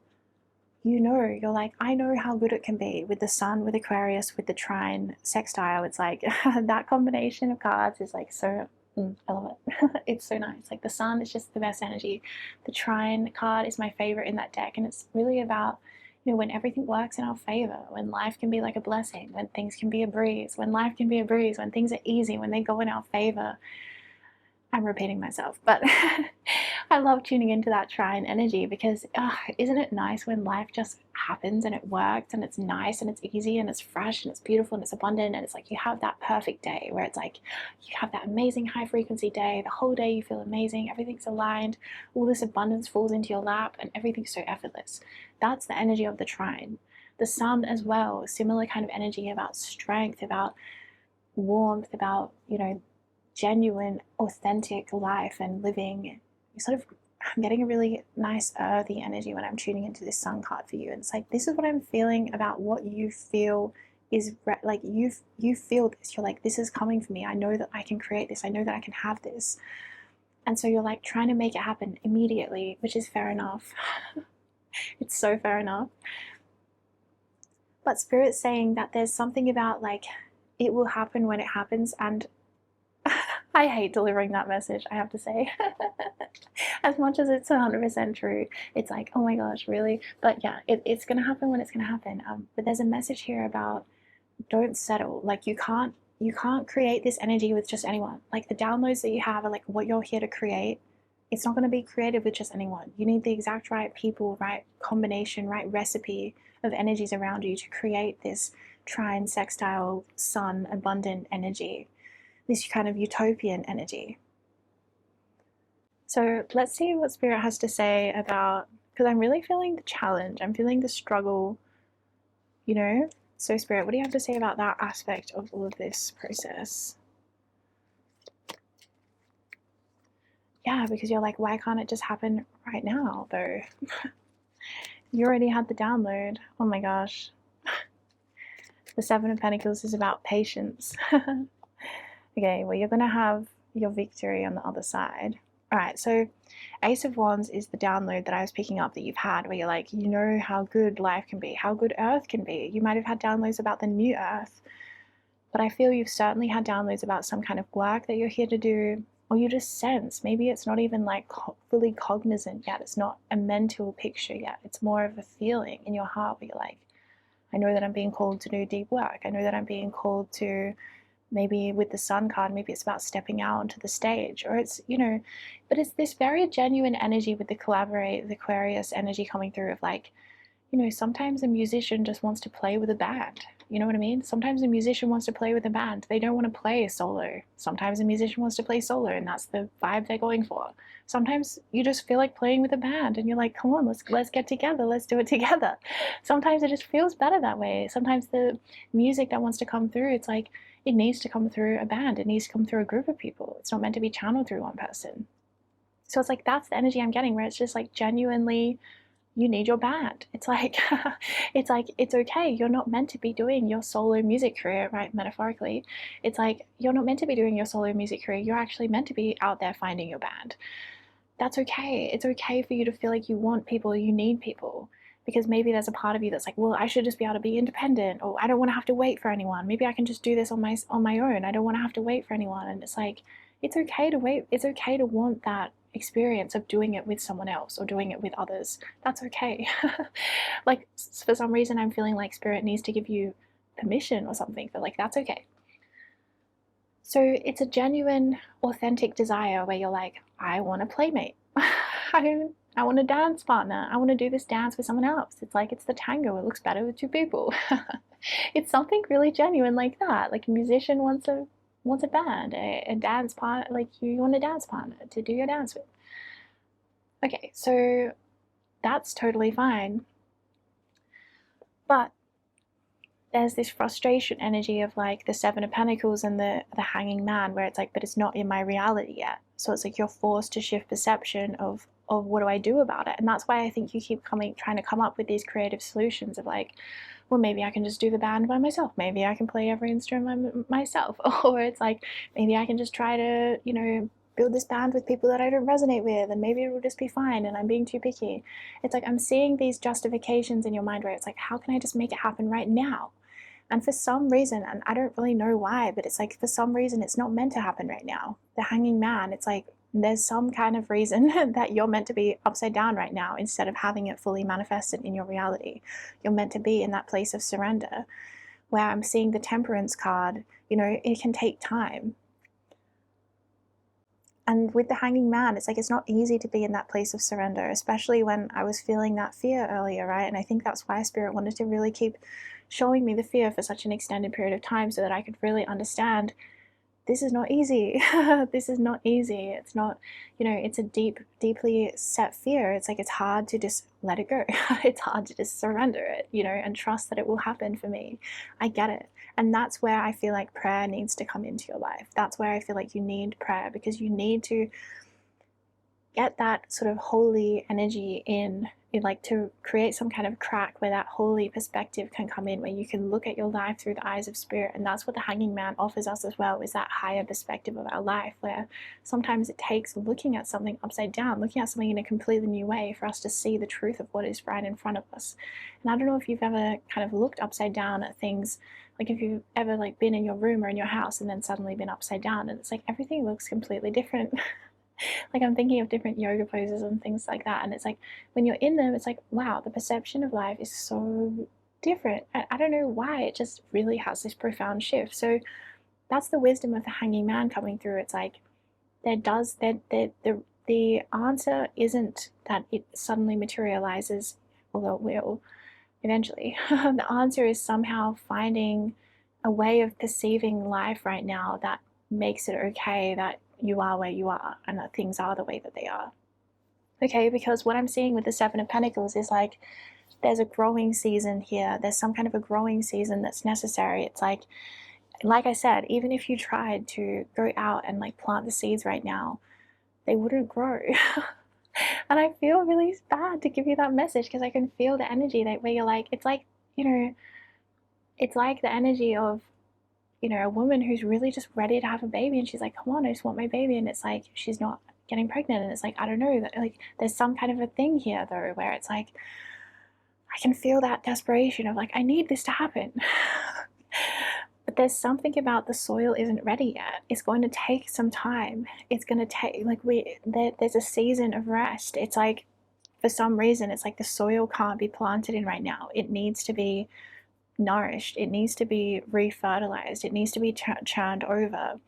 like, I know how good it can be with the sun, with Aquarius, with the trine sextile. It's like that combination of cards is like so, I love it. It's so nice. Like, the sun is just the best energy. The trine card is my favorite in that deck, and it's really about, you know, when everything works in our favor, when life can be like a blessing, when things can be a breeze, when life can be a breeze, when things are easy, when they go in our favor. I'm repeating myself, but I love tuning into that trine energy, because isn't it nice when life just happens and it works and it's nice and it's easy and it's fresh and it's beautiful and it's abundant, and it's like you have that perfect day where it's like you have that amazing high frequency day, the whole day you feel amazing, everything's aligned, all this abundance falls into your lap and everything's so effortless. That's the energy of the trine. The sun as well, similar kind of energy, about strength, about warmth, about, you know, genuine, authentic life and living. I'm getting a really nice earthy energy when I'm tuning into this sun card for you. And it's like, this is what I'm feeling about what you feel is like, you feel this. You're like, this is coming for me. I know that I can create this. I know that I can have this. And so you're like trying to make it happen immediately, which is fair enough. It's so fair enough. But Spirit's saying that there's something about like, it will happen when it happens. And I hate delivering that message, I have to say. As much as it's 100% true, it's like, oh my gosh, really? But yeah, it's going to happen when it's going to happen. But there's a message here about, don't settle. Like, you can't create this energy with just anyone. Like, the downloads that you have are like what you're here to create. It's not going to be created with just anyone. You need the exact right people, right combination, right recipe of energies around you to create this trine, sextile, sun, abundant energy. This kind of utopian energy. So let's see what Spirit has to say about, because I'm really feeling the challenge, I'm feeling the struggle, you know? So Spirit, what do you have to say about that aspect of all of this process? Yeah, because you're like, why can't it just happen right now though? You already had the download. Oh my gosh. The Seven of Pentacles is about patience. Okay, well, you're going to have your victory on the other side. All right, so Ace of Wands is the download that I was picking up that you've had, where you're like, you know how good life can be, how good Earth can be. You might have had downloads about the new Earth, but I feel you've certainly had downloads about some kind of work that you're here to do, or you just sense. Maybe it's not even like fully cognizant yet. It's not a mental picture yet. It's more of a feeling in your heart where you're like, I know that I'm being called to do deep work. I know that I'm being called to, maybe with the sun card, maybe it's about stepping out onto the stage, or it's, you know, but it's this very genuine energy with the Aquarius energy coming through of like, you know, sometimes a musician just wants to play with a band. You know what I mean? Sometimes a musician wants to play with a band. They don't want to play solo. Sometimes a musician wants to play solo, and that's the vibe they're going for. Sometimes you just feel like playing with a band, and you're like, come on, let's get together. Let's do it together. Sometimes it just feels better that way. Sometimes the music that wants to come through, it's like, it needs to come through a band. It needs to come through a group of people. It's not meant to be channeled through one person. So it's like, that's the energy I'm getting, where it's just like genuinely, you need your band. It's like, it's okay. You're not meant to be doing your solo music career, right? Metaphorically, it's like, you're not meant to be doing your solo music career. You're actually meant to be out there finding your band. That's okay. It's okay for you to feel like you want people, you need people. Because maybe there's a part of you that's like, well, I should just be able to be independent, or I don't want to have to wait for anyone. Maybe I can just do this on my own. I don't want to have to wait for anyone. And it's like, it's okay to wait. It's okay to want that experience of doing it with someone else or doing it with others. That's okay. Like, for some reason, I'm feeling like Spirit needs to give you permission or something, but like, that's okay. So it's a genuine, authentic desire where you're like, I want a playmate. I want a dance partner. I want to do this dance with someone else. It's like, it's the tango. It looks better with two people. It's something really genuine like that. Like, a musician wants a band, a dance partner, like you want a dance partner to do your dance with. Okay, so that's totally fine. But there's this frustration energy of like the Seven of Pentacles and the Hanging Man, where it's like, but it's not in my reality yet. So it's like you're forced to shift perception of what do I do about it? And that's why I think you keep trying to come up with these creative solutions of like, well, maybe I can just do the band by myself. Maybe I can play every instrument myself. Or it's like, maybe I can just try to, you know, build this band with people that I don't resonate with, and maybe it will just be fine, and I'm being too picky. It's like, I'm seeing these justifications in your mind where it's like, how can I just make it happen right now? And for some reason, and I don't really know why, but it's like, for some reason, it's not meant to happen right now. The Hanging Man, it's like, there's some kind of reason that you're meant to be upside down right now instead of having it fully manifested in your reality. You're meant to be in that place of surrender, where I'm seeing the Temperance card. You know, it can take time. And with the Hanging Man, it's like, it's not easy to be in that place of surrender, especially when I was feeling that fear earlier, right? And I think that's why Spirit wanted to really keep showing me the fear for such an extended period of time, so that I could really understand, this is not easy. This is not easy. It's not, you know, it's a deeply set fear. It's like, it's hard to just let it go. It's hard to just surrender it, you know, and trust that it will happen for me. I get it. And that's where I feel like prayer needs to come into your life. That's where I feel like you need prayer, because you need to get that sort of holy energy in, like to create some kind of crack where that holy perspective can come in, where you can look at your life through the eyes of Spirit. And that's what the Hanging Man offers us as well, is that higher perspective of our life, where sometimes it takes looking at something upside down, looking at something in a completely new way, for us to see the truth of what is right in front of us. And I don't know if you've ever kind of looked upside down at things, like if you've ever like been in your room or in your house and then suddenly been upside down, and it's like everything looks completely different. Like, I'm thinking of different yoga poses and things like that, and it's like, when you're in them, it's like, wow, the perception of life is so different. I don't know why, it just really has this profound shift. So that's the wisdom of the Hanging Man coming through. It's like, the answer isn't that it suddenly materializes, although it will eventually. The answer is somehow finding a way of perceiving life right now that makes it okay that you are where you are, and that things are the way that they are. Okay, because what I'm seeing with the Seven of Pentacles is like, there's a growing season here. There's some kind of a growing season that's necessary. It's like I said, even if you tried to go out and like plant the seeds right now, they wouldn't grow. And I feel really bad to give you that message, because I can feel the energy that where you're like, it's like, you know, it's like the energy of, you know, a woman who's really just ready to have a baby, and she's like, come on, I just want my baby, and it's like, she's not getting pregnant, and it's like, I don't know, that like, there's some kind of a thing here though, where it's like, I can feel that desperation of like, I need this to happen. But there's something about the soil isn't ready yet. It's going to take some time. It's going to take, like, there's a season of rest. It's like, for some reason, it's like the soil can't be planted in right now. It needs to be nourished. It needs to be refertilized. It needs to be churned over.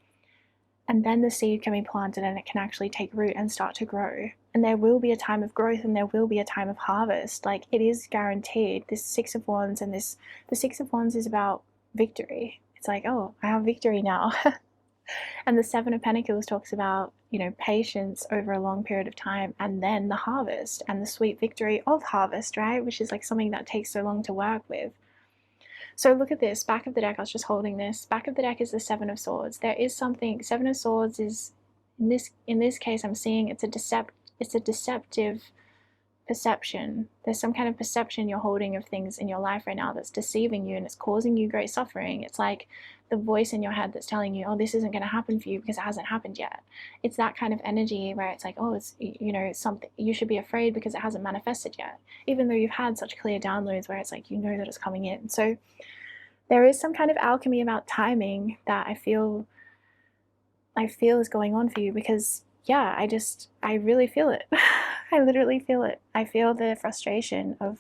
And then the seed can be planted, and it can actually take root and start to grow. And there will be a time of growth, and there will be a time of harvest. Like, it is guaranteed. This Six of Wands, and the Six of Wands is about victory. It's like, oh, I have victory now. And the Seven of Pentacles talks about, you know, patience over a long period of time, and then the harvest and the sweet victory of harvest, right? Which is like something that takes so long to work with. So look at this, back of the deck, I was just holding this. Back of the deck is the Seven of Swords. There is something, Seven of Swords is, in this case, I'm seeing it's a deceptive perception. There's some kind of perception you're holding of things in your life right now that's deceiving you, and it's causing you great suffering. It's like the voice in your head that's telling you, oh, this isn't going to happen for you because it hasn't happened yet. It's that kind of energy where it's like, oh, it's, you know, something, you should be afraid because it hasn't manifested yet, even though you've had such clear downloads where it's like, you know that it's coming in. So there is some kind of alchemy about timing that I feel is going on for you, because yeah, I really feel it. I literally feel it. I feel the frustration of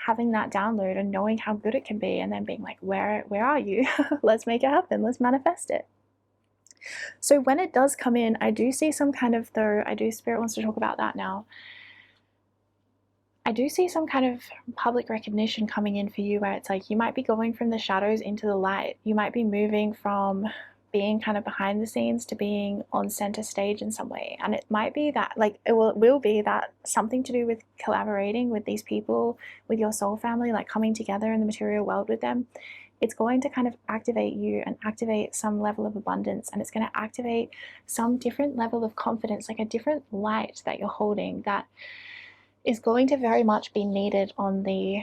having that download and knowing how good it can be, and then being like, where are you? Let's make it happen. Let's manifest it. So when it does come in, I do see some kind of, though, Spirit wants to talk about that now. I do see some kind of public recognition coming in for you, where it's like you might be going from the shadows into the light. You might be moving from being kind of behind the scenes to being on center stage in some way. And it might be that, like, it will be that something to do with collaborating with these people, with your soul family, like coming together in the material world with them. It's going to kind of activate you and activate some level of abundance, and it's going to activate some different level of confidence, like a different light that you're holding that is going to very much be needed on the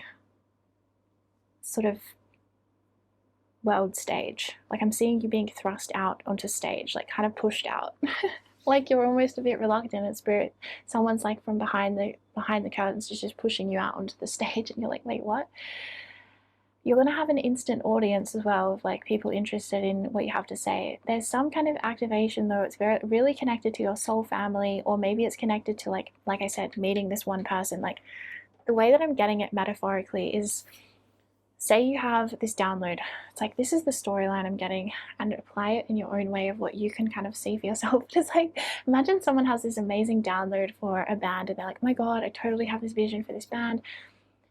sort of world stage. Like, I'm seeing you being thrust out onto stage, like kind of pushed out. Like you're almost a bit reluctant in spirit. Someone's like from behind the curtains just pushing you out onto the stage, and you're like, wait, what? You're going to have an instant audience as well of like people interested in what you have to say. There's some kind of activation, though. It's really connected to your soul family, or maybe it's connected to like I said, meeting this one person. Like, the way that I'm getting it metaphorically is, say you have this download. It's like, this is the storyline I'm getting, and apply it in your own way of what you can kind of see for yourself. Just like, imagine someone has this amazing download for a band, and they're like, oh my God, I totally have this vision for this band.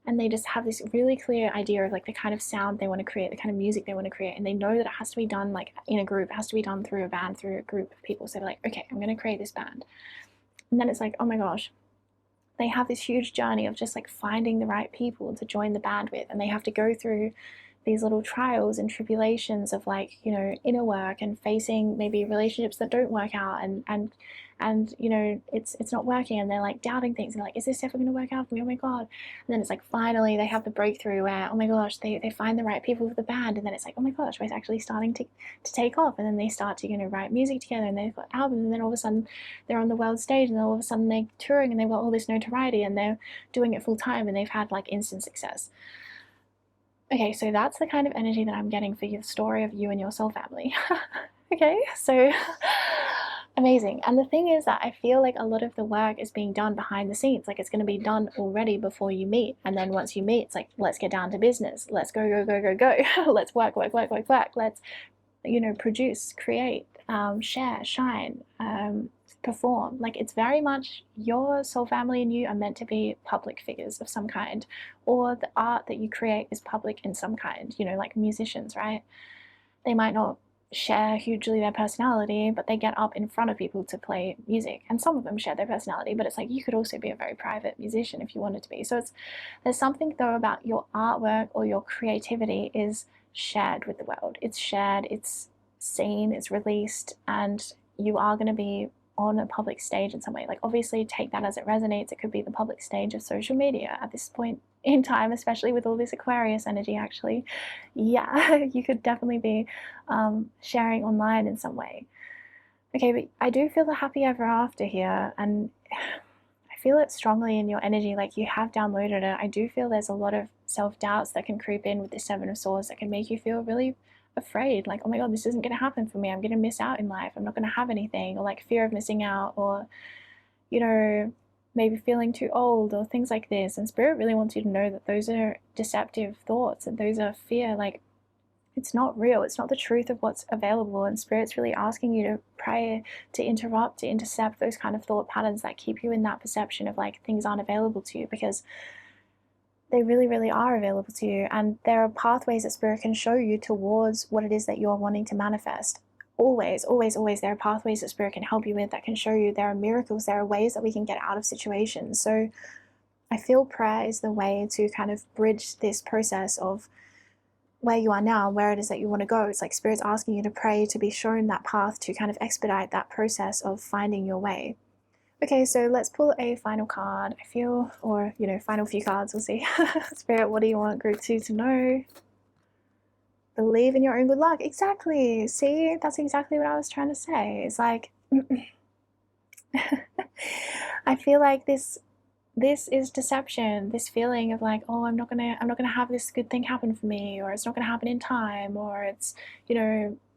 And they just have this really clear idea of like the kind of sound they want to create, the kind of music they want to create, and they know that it has to be done like in a group. It has to be done through a band, through a group of people. So they're like, okay, I'm going to create this band. And then it's like, oh my gosh, they have this huge journey of just like finding the right people to join the band with, and they have to go through these little trials and tribulations of like, you know, inner work and facing maybe relationships that don't work out, and you know, it's not working, and they're like doubting things, and like, is this ever going to work out for me? Oh my God. And then it's like, finally they have the breakthrough where, oh my gosh, they find the right people for the band, and then it's like, oh my gosh, it's actually starting to take off, and then they start to, you know, write music together, and they've got albums, and then all of a sudden they're on the world stage, and then all of a sudden they're touring, and they've got all this notoriety, and they're doing it full time, and they've had like instant success. Okay, so that's the kind of energy that I'm getting for your story of you and your soul family. Okay, so amazing. And the thing is that I feel like a lot of the work is being done behind the scenes. Like, it's going to be done already before you meet. And then once you meet, it's like, let's get down to business. Let's go. Let's work. Let's, you know, produce, create, share, shine, perform. Like, it's very much your soul family and you are meant to be public figures of some kind, or the art that you create is public in some kind. You know, like musicians, right? They might not share hugely their personality, but they get up in front of people to play music, and some of them share their personality, but it's like, you could also be a very private musician if you wanted to be. So there's something though about your artwork or your creativity is shared with the world. It's shared, it's seen, it's released, and you are going to be on a public stage in some way. Like, obviously take that as it resonates. It could be the public stage of social media at this point in time, especially with all this Aquarius energy. Actually, yeah, you could definitely be sharing online in some way. Okay, but I do feel the happy ever after here, and I feel it strongly in your energy. Like, you have downloaded it. I do feel there's a lot of self-doubts that can creep in with the Seven of Swords that can make you feel really afraid, like, oh my God, this isn't going to happen for me. I'm going to miss out in life. I'm not going to have anything, or like fear of missing out, or, you know, maybe feeling too old, or things like this. And Spirit really wants you to know that those are deceptive thoughts, and those are fear. Like, it's not real. It's not the truth of what's available. And Spirit's really asking you to pray, to interrupt, to intercept those kind of thought patterns that keep you in that perception of like things aren't available to you, because they really, really are available to you. And there are pathways that Spirit can show you towards what it is that you're wanting to manifest. Always, always, always, there are pathways that Spirit can help you with, that can show you. There are miracles, there are ways that we can get out of situations. So I feel prayer is the way to kind of bridge this process of where you are now, where it is that you want to go. It's like Spirit's asking you to pray to be shown that path, to kind of expedite that process of finding your way. Okay, so let's pull a final card, I feel, or, you know, final few cards, we'll see. Spirit, what do you want Group 2 to know? Believe in your own good luck. Exactly. See, that's exactly what I was trying to say. It's like, I feel like this is deception, this feeling of like, oh, I'm not gonna have this good thing happen for me, or it's not gonna happen in time, or it's,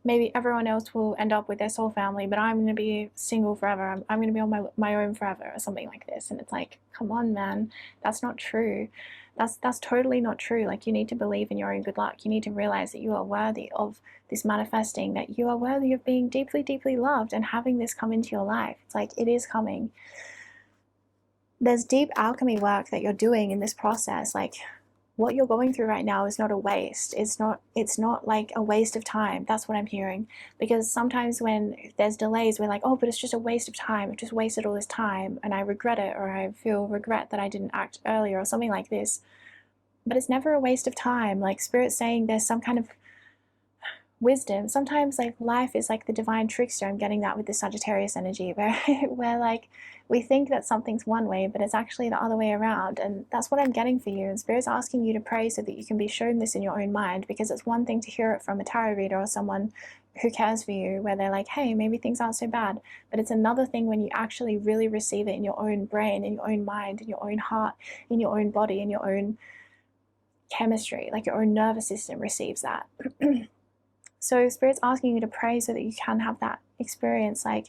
maybe everyone else will end up with their soul family, but I'm gonna be single forever. I'm gonna be on my own forever, or something like this. And it's like, come on, man, that's not true. That's totally not true. Like, you need to believe in your own good luck. You need to realize that you are worthy of this manifesting, that you are worthy of being deeply, deeply loved and having this come into your life. It's like, it is coming. There's deep alchemy work that you're doing in this process. Like, what you're going through right now is not a waste. It's not like a waste of time. That's what I'm hearing. Because sometimes when there's delays, we're like, oh, but it's just a waste of time. I've just wasted all this time and I regret it, or I feel regret that I didn't act earlier, or something like this. But it's never a waste of time. Like, Spirit's saying there's some kind of wisdom. Sometimes like life is like the divine trickster. I'm getting that with the Sagittarius energy, where like we think that something's one way, but it's actually the other way around. And that's what I'm getting for you. And Spirit's asking you to pray so that you can be shown this in your own mind, because it's one thing to hear it from a tarot reader or someone who cares for you, where they're like, hey, maybe things aren't so bad. But it's another thing when you actually really receive it in your own brain, in your own mind, in your own heart, in your own body, in your own chemistry, like your own nervous system receives that. So Spirit's asking you to pray so that you can have that experience, like,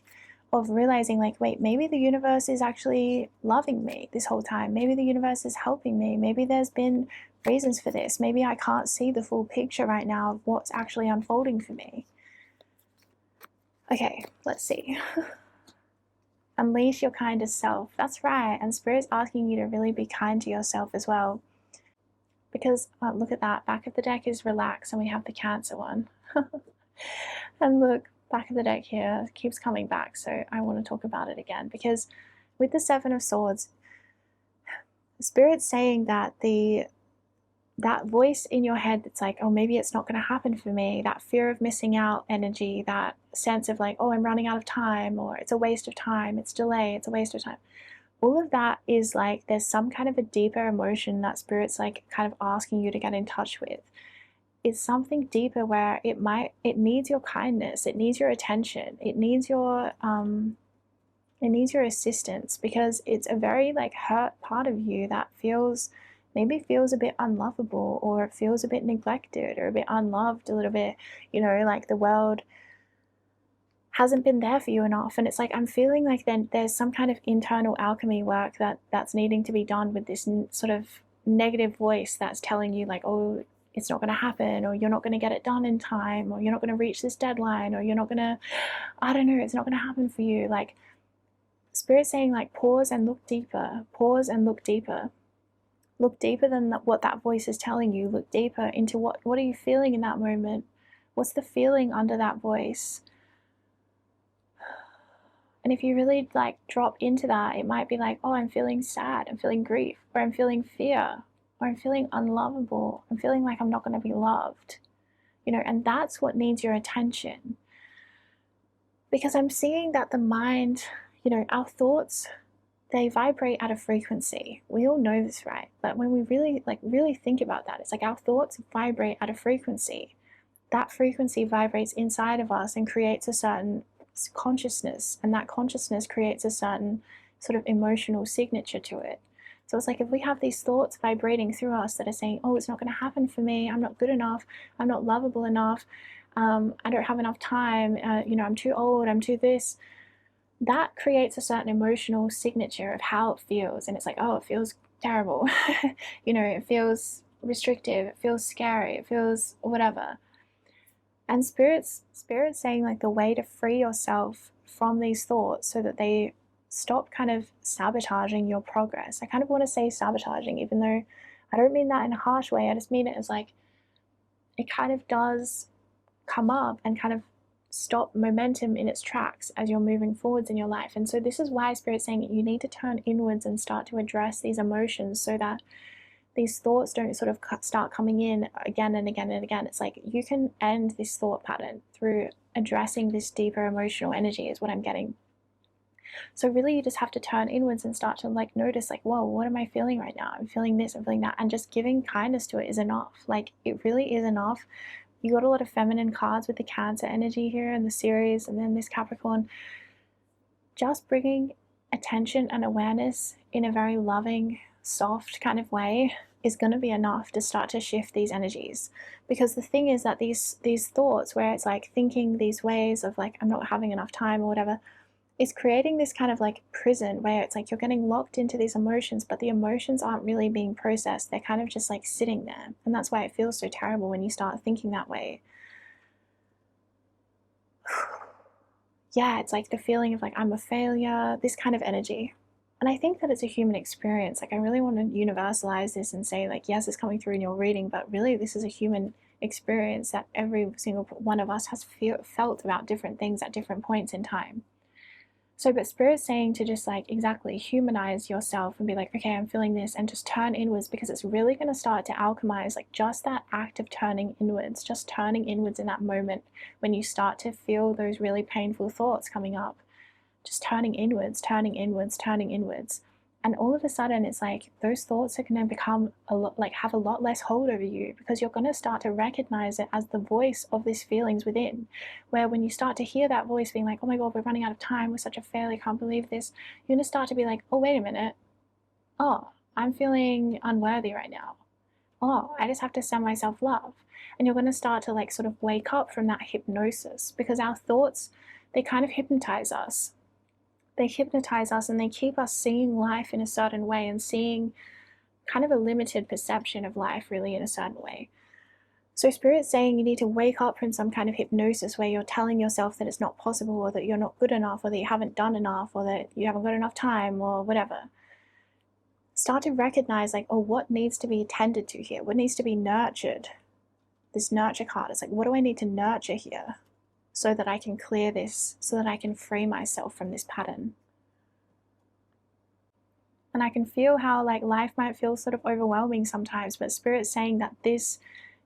of realizing, like, wait, maybe the universe is actually loving me this whole time. Maybe the universe is helping me. Maybe there's been reasons for this. Maybe I can't see the full picture right now of what's actually unfolding for me. Okay, let's see. Unleash your kindest self. That's right. And Spirit's asking you to really be kind to yourself as well. Because look at that. Back of the deck is relax, and we have the Cancer one. And look, back of the deck here keeps coming back, so I want to talk about it again, because with the Seven of Swords, Spirit's saying that that voice in your head that's like, oh, maybe it's not going to happen for me, that fear of missing out energy, that sense of like, oh, I'm running out of time, or it's a waste of time, it's delay, it's a waste of time. All of that is like, there's some kind of a deeper emotion that Spirit's like kind of asking you to get in touch with. It's something deeper where it needs your kindness, it needs your attention, it needs your assistance, because it's a very like hurt part of you that maybe feels a bit unlovable, or it feels a bit neglected, or a bit unloved, a little bit, like the world hasn't been there for you enough. And it's like, I'm feeling like then there's some kind of internal alchemy work that's needing to be done with this sort of negative voice that's telling you like, oh, it's not going to happen, or you're not going to get it done in time, or you're not going to reach this deadline, or you're not going to, I don't know, it's not going to happen for you. Like, Spirit's saying like, pause and look deeper, pause and look deeper. Look deeper than what that voice is telling you. Look deeper into what are you feeling in that moment? What's the feeling under that voice? And if you really like drop into that, it might be like, oh, I'm feeling sad, I'm feeling grief, or I'm feeling fear, or I'm feeling unlovable, I'm feeling like I'm not going to be loved, and that's what needs your attention. Because I'm seeing that the mind, our thoughts, they vibrate at a frequency. We all know this, right? But when we really think about that, it's like our thoughts vibrate at a frequency. That frequency vibrates inside of us and creates a certain consciousness, and that consciousness creates a certain sort of emotional signature to it. So it's like, if we have these thoughts vibrating through us that are saying, oh, it's not going to happen for me, I'm not good enough, I'm not lovable enough, I don't have enough time, I'm too old, I'm too this, that creates a certain emotional signature of how it feels. And it's like, oh, it feels terrible. It feels restrictive, it feels scary, it feels whatever. And Spirit's saying like, the way to free yourself from these thoughts so that they stop kind of sabotaging your progress. I kind of want to say sabotaging, even though I don't mean that in a harsh way. I just mean it as like, it kind of does come up and kind of stop momentum in its tracks as you're moving forwards in your life. And so this is why Spirit's saying you need to turn inwards and start to address these emotions, so that these thoughts don't sort of start coming in again and again and again. It's like, you can end this thought pattern through addressing this deeper emotional energy, is what I'm getting. So really, you just have to turn inwards and start to like notice like, whoa, what am I feeling right now? I'm feeling this, I'm feeling that. And just giving kindness to it is enough. Like, it really is enough. You got a lot of feminine cards with the Cancer energy here in the series, and then this Capricorn. Just bringing attention and awareness in a very loving, soft kind of way is going to be enough to start to shift these energies. Because the thing is that these thoughts where it's like thinking these ways of like, I'm not having enough time or whatever, is creating this kind of like prison where it's like you're getting locked into these emotions, but the emotions aren't really being processed. They're kind of just like sitting there. And that's why it feels so terrible when you start thinking that way. Yeah, it's like the feeling of like, I'm a failure, this kind of energy. And I think that it's a human experience. Like, I really want to universalize this and say, like, yes, it's coming through in your reading, but really, this is a human experience that every single one of us has felt about different things at different points in time. So, but Spirit's saying to just like exactly humanize yourself and be like, okay, I'm feeling this, and just turn inwards, because it's really going to start to alchemize, like just that act of turning inwards, just turning inwards in that moment when you start to feel those really painful thoughts coming up, just turning inwards, turning inwards, turning inwards. And all of a sudden, it's like those thoughts are going to become a lot, like have a lot less hold over you, because you're going to start to recognize it as the voice of these feelings within. Where when you start to hear that voice being like, oh my God, we're running out of time, we're such a failure, I can't believe this, you're going to start to be like, oh, wait a minute. Oh, I'm feeling unworthy right now. Oh, I just have to send myself love. And you're going to start to like sort of wake up from that hypnosis, because our thoughts, they kind of hypnotize us. They hypnotize us and they keep us seeing life in a certain way and seeing kind of a limited perception of life really in a certain way. So Spirit's saying you need to wake up from some kind of hypnosis where you're telling yourself that it's not possible, or that you're not good enough, or that you haven't done enough, or that you haven't got enough time, or whatever. Start to recognize like, oh, what needs to be tended to here? What needs to be nurtured? This nurture card, it's like, what do I need to nurture here so that I can clear this, so that I can free myself from this pattern? And I can feel how like life might feel sort of overwhelming sometimes, but Spirit's saying that this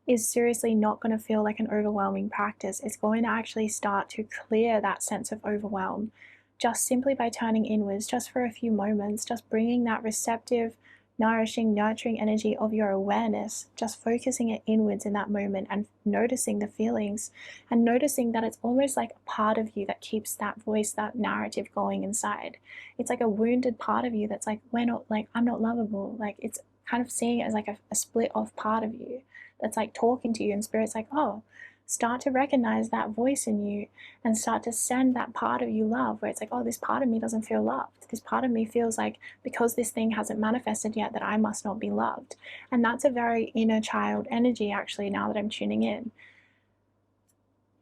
is seriously not going to feel like an overwhelming practice. It's going to actually start to clear that sense of overwhelm just simply by turning inwards, just for a few moments, just bringing that receptive, nourishing, nurturing energy of your awareness, just focusing it inwards in that moment and noticing the feelings, and noticing that it's almost like a part of you that keeps that voice, that narrative going inside. It's like a wounded part of you that's like, we're not, like, I'm not lovable. Like, it's kind of seeing it as like a split off part of you that's like talking to you, and Spirit's like, oh, start to recognize that voice in you and start to send that part of you love, where it's like, oh, this part of me doesn't feel loved. This part of me feels like, because this thing hasn't manifested yet, that I must not be loved. And that's a very inner child energy, actually, now that I'm tuning in.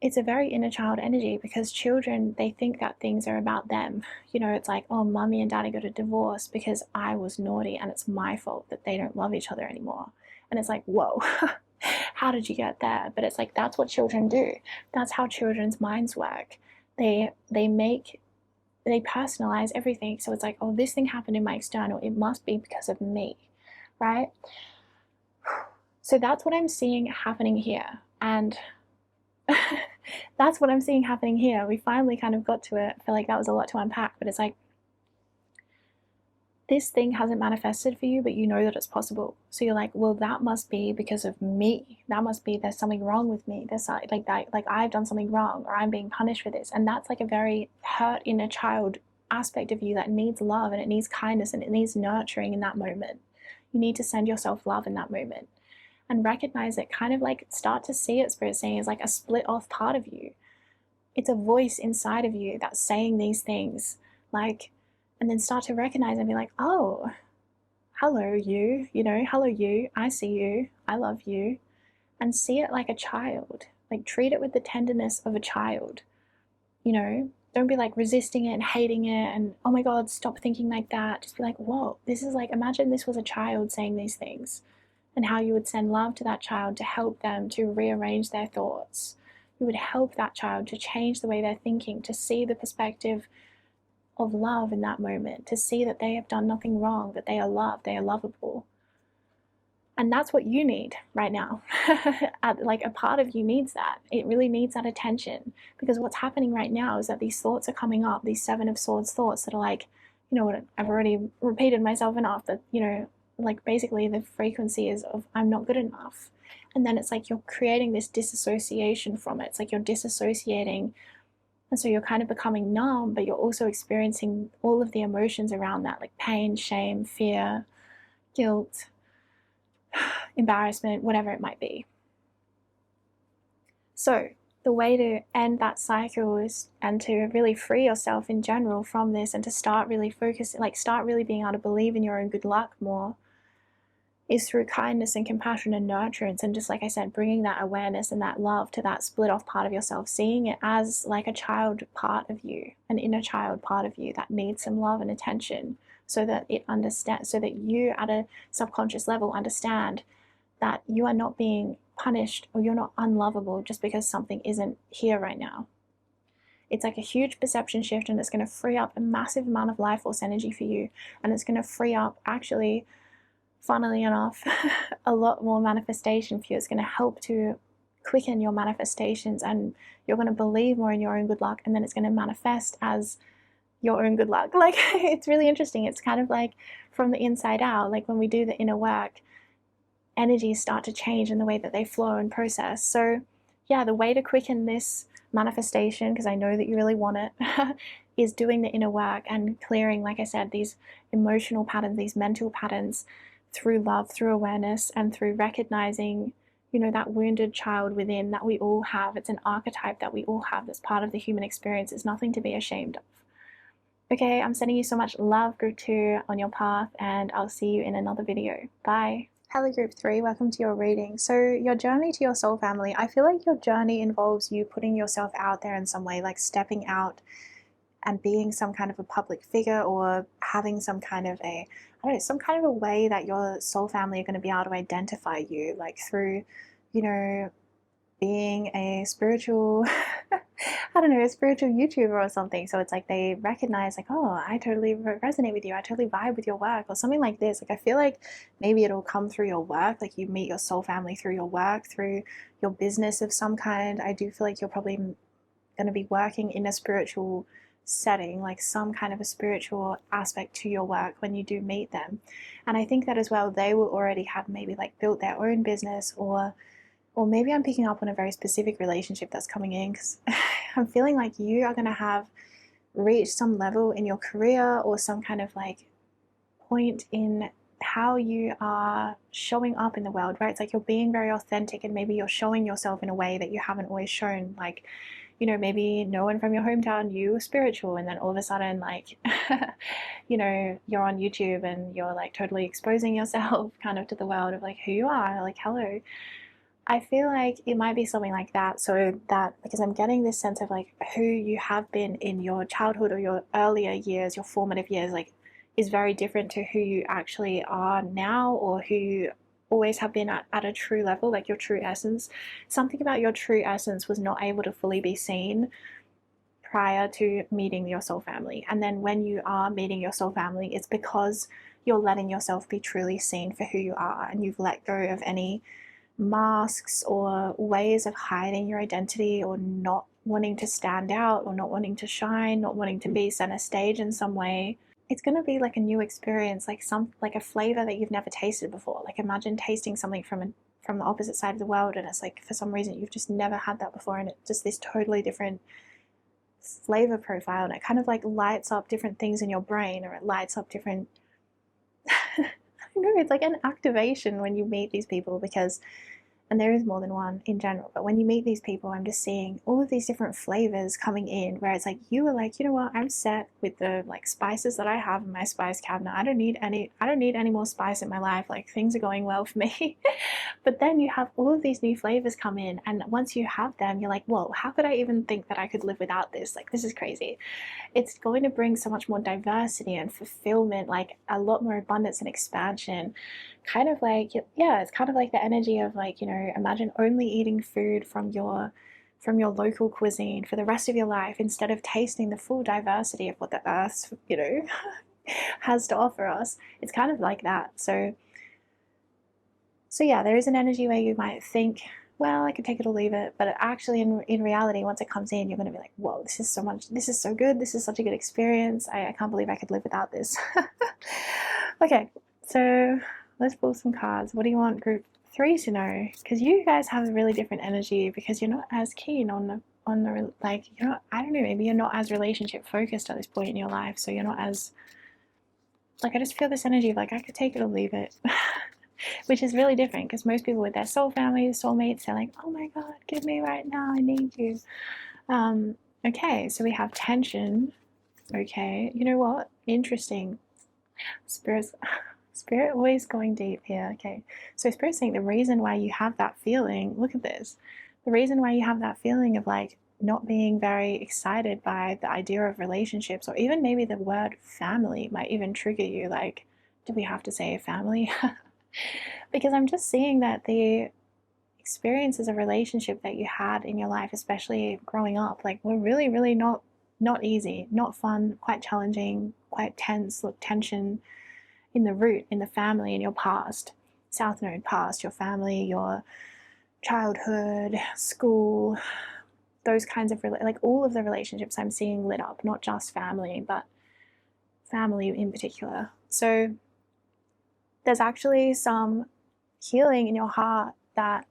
It's a very inner child energy, because children, they think that things are about them. You know, it's like, oh, mommy and daddy got a divorce because I was naughty and it's my fault that they don't love each other anymore. And it's like, whoa, how did you get there? But it's like, that's what children do. That's how children's minds work. They personalize everything. So it's like, oh, this thing happened in my external, it must be because of me, right? So that's what I'm seeing happening here. And that's what I'm seeing happening here. We finally kind of got to it. I feel like that was a lot to unpack, but it's like, this thing hasn't manifested for you, but you know that it's possible. So you're like, well, that must be because of me. That must be, there's something wrong with me. There's like that, like I've done something wrong, or I'm being punished for this. And that's like a very hurt inner child aspect of you that needs love, and it needs kindness, and it needs nurturing in that moment. You need to send yourself love in that moment and recognize it, kind of like start to see it, Spirit saying, is like a split off part of you. It's a voice inside of you that's saying these things, like, and then start to recognize and be like, oh, hello, you, hello, you, I see you, I love you. And see it like a child, like treat it with the tenderness of a child, don't be like resisting it and hating it and, oh my God, stop thinking like that. Just be like, whoa, this is like, imagine this was a child saying these things, and how you would send love to that child to help them to rearrange their thoughts. You would help that child to change the way they're thinking, to see the perspective of love in that moment, to see that they have done nothing wrong, that they are loved, they are lovable. And that's what you need right now. Like a part of you needs that. It really needs that attention, because what's happening right now is that these thoughts are coming up, these Seven of Swords thoughts that are like, what, I've already repeated myself enough, that, like basically the frequency is of, I'm not good enough. And then it's like you're creating this disassociation from it. It's like you're disassociating, and so you're kind of becoming numb, but you're also experiencing all of the emotions around that, like pain, shame, fear, guilt, embarrassment, whatever it might be. So the way to end that cycle is, and to really free yourself in general from this, and to start really focusing, like start really being able to believe in your own good luck more, is through kindness and compassion and nurturance. And just like I said, bringing that awareness and that love to that split off part of yourself, seeing it as like a child part of you, an inner child part of you that needs some love and attention, so that it understands, so that you at a subconscious level understand that you are not being punished or you're not unlovable just because something isn't here right now. It's like a huge perception shift, and it's going to free up a massive amount of life force energy for you. And it's going to free up, actually, funnily enough, a lot more manifestation for you. It's going to help to quicken your manifestations, and you're going to believe more in your own good luck, and then it's going to manifest as your own good luck. Like, it's really interesting. It's kind of like from the inside out. Like when we do the inner work, energies start to change in the way that they flow and process. So yeah, the way to quicken this manifestation, because I know that you really want it, is doing the inner work and clearing, like I said, these emotional patterns, these mental patterns, through love, through awareness, and through recognizing, you know, that wounded child within that we all have. It's an archetype that we all have that's part of the human experience. It's nothing to be ashamed of. Okay, I'm sending you so much love, group 2, on your path, and I'll see you in another video. Bye. Hello group 3, welcome to your reading. So your journey to your soul family, I feel like your journey involves you putting yourself out there in some way, like stepping out and being some kind of a public figure, or having some kind of a, I don't know, some kind of a way that your soul family are going to be able to identify you, like through, you know, being a spiritual, I don't know, a spiritual YouTuber or something. So it's like they recognize, like, oh, I totally resonate with you. I totally vibe with your work, or something like this. Like, I feel like maybe it'll come through your work. Like you meet your soul family through your work, through your business of some kind. I do feel like you're probably going to be working in a spiritual setting, like some kind of a spiritual aspect to your work when you do meet them. And I think that as well, they will already have maybe like built their own business, or maybe I'm picking up on a very specific relationship that's coming in, because I'm feeling like you are going to have reached some level in your career, or some kind of like point in how you are showing up in the world, right? It's like you're being very authentic, and maybe you're showing yourself in a way that you haven't always shown. Like, you know, maybe no one from your hometown knew you were spiritual, and then all of a sudden, like, you know, you're on YouTube and you're like totally exposing yourself kind of to the world of like who you are, like, hello. I feel like it might be something like that. So that, because I'm getting this sense of like who you have been in your childhood or your earlier years, your formative years, like, is very different to who you actually are now, or who you always have been at a true level, like your true essence. Something about your true essence was not able to fully be seen prior to meeting your soul family. And then when you are meeting your soul family, it's because you're letting yourself be truly seen for who you are, and you've let go of any masks or ways of hiding your identity, or not wanting to stand out, or not wanting to shine, not wanting to be center stage in some way. It's going to be like a new experience, like a flavor that you've never tasted before. Like, imagine tasting something from the opposite side of the world, and it's like for some reason you've just never had that before, and it's just this totally different flavor profile, and it kind of like lights up different things in your brain, or it lights up different I don't know, it's like an activation when you meet these people, because, and there is more than one in general, but when you meet these people, I'm just seeing all of these different flavors coming in, where it's like you are like, you know what, I'm set with the like spices that I have in my spice cabinet. I don't need any more spice in my life. Like, things are going well for me. But then you have all of these new flavors come in, and once you have them, you're like, whoa, how could I even think that I could live without this? Like, this is crazy. It's going to bring so much more diversity and fulfillment, like a lot more abundance and expansion. Kind of like, yeah, it's kind of like the energy of like, you know, imagine only eating food from your local cuisine for the rest of your life, instead of tasting the full diversity of what the earth, you know, has to offer us. It's kind of like that. So yeah, there is an energy where you might think, well, I could take it or leave it, but actually in reality, once it comes in, you're going to be like, whoa, this is so good, this is such a good experience, I can't believe I could live without this. Okay, so let's pull some cards. What do you want, group 3 to know, because you guys have a really different energy, because you're not as keen on the like, you're not, I don't know, maybe you're not as relationship focused at this point in your life, so you're not as, like, I just feel this energy of like, I could take it or leave it. Which is really different, because most people with their soul families, soulmates, they're like, oh my god, give me right now, I need you. Okay, so we have tension. Okay, you know what, interesting. Spirit always going deep here. Okay, so Spirit's saying the reason why you have that feeling, look at this, the reason why you have that feeling of like not being very excited by the idea of relationships, or even maybe the word family might even trigger you, like, do we have to say family? Because I'm just seeing that the experiences of relationship that you had in your life, especially growing up, like, were really, really not easy, not fun, quite challenging, quite tense. Look, tension in the root, in the family, in your past, South Node past, your family, your childhood, school, those kinds of, like, all of the relationships I'm seeing lit up, not just family, but family in particular. So there's actually some healing in your heart that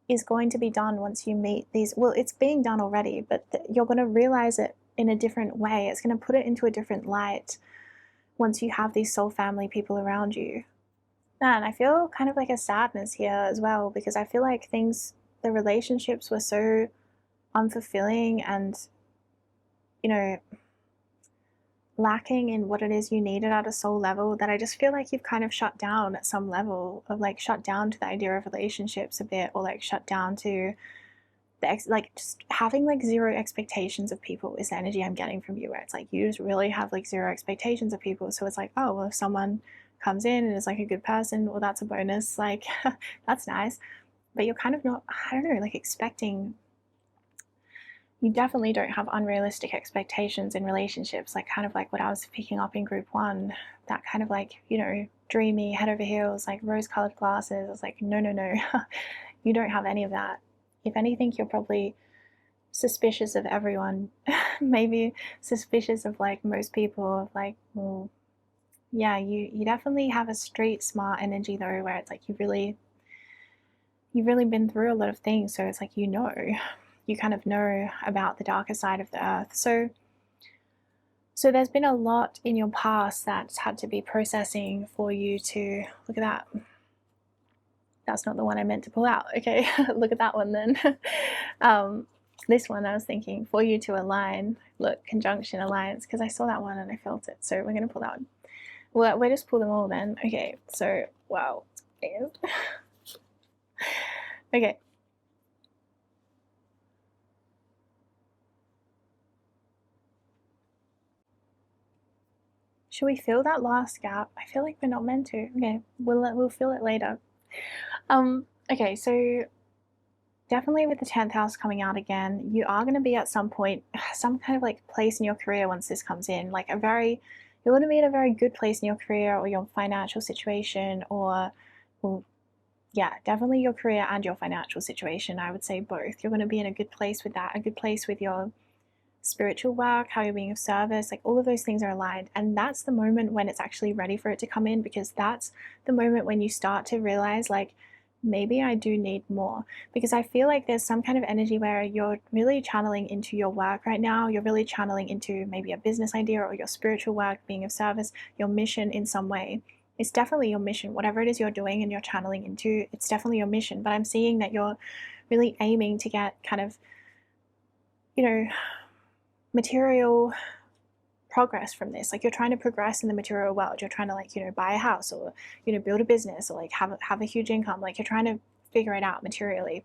is going to be done once you meet these. Well, it's being done already, but you're going to realize it in a different way. It's going to put it into a different light once you have these soul family people around you. And I feel kind of like a sadness here as well, because I feel like the relationships were so unfulfilling and, you know, lacking in what it is you needed at a soul level, that I just feel like you've kind of shut down at some level, of like shut down to the idea of relationships a bit, or like shut down to like just having like zero expectations of people is the energy I'm getting from you, where it's like you just really have like zero expectations of people. So it's like, oh well, if someone comes in and is like a good person, well, that's a bonus, like that's nice, but you're kind of not, I don't know, like expecting. You definitely don't have unrealistic expectations in relationships, like kind of like what I was picking up in group 1, that kind of like, you know, dreamy, head over heels, like rose colored glasses. I was like, no, you don't have any of that. If anything, you're probably suspicious of everyone. Maybe suspicious of like most people, of like, well, yeah, you definitely have a street smart energy though, where it's like you've really been through a lot of things, so it's like, you kind of know about the darker side of the earth. So there's been a lot in your past that's had to be processing for you to, look at that. That's not the one I meant to pull out. Okay, look at that one then. This one I was thinking for you to align. Look, conjunction, alliance, because I saw that one and I felt it. So we're going to pull that one. Well, we'll just pull them all then. Okay, so, wow. Okay. Should we fill that last gap? I feel like we're not meant to. Okay, we'll fill it later. Okay, so definitely with the 10th house coming out again, you are going to be at some point, some kind of like place in your career once this comes in, like you're going to be in a very good place in your career or your financial situation, or, well, yeah, definitely your career and your financial situation. I would say both. You're going to be in a good place with that, a good place with your spiritual work, how you're being of service, like all of those things are aligned. And that's the moment when it's actually ready for it to come in, because that's the moment when you start to realize, like, maybe I do need more. Because I feel like there's some kind of energy where you're really channeling into your work right now. You're really channeling into maybe a business idea or your spiritual work, being of service, your mission in some way. It's definitely your mission. Whatever it is you're doing and you're channeling into, it's definitely your mission. But I'm seeing that you're really aiming to get kind of, you know, material progress from this. Like, you're trying to progress in the material world. You're trying to, like, you know, buy a house, or, you know, build a business, or like have a huge income. Like, you're trying to figure it out materially.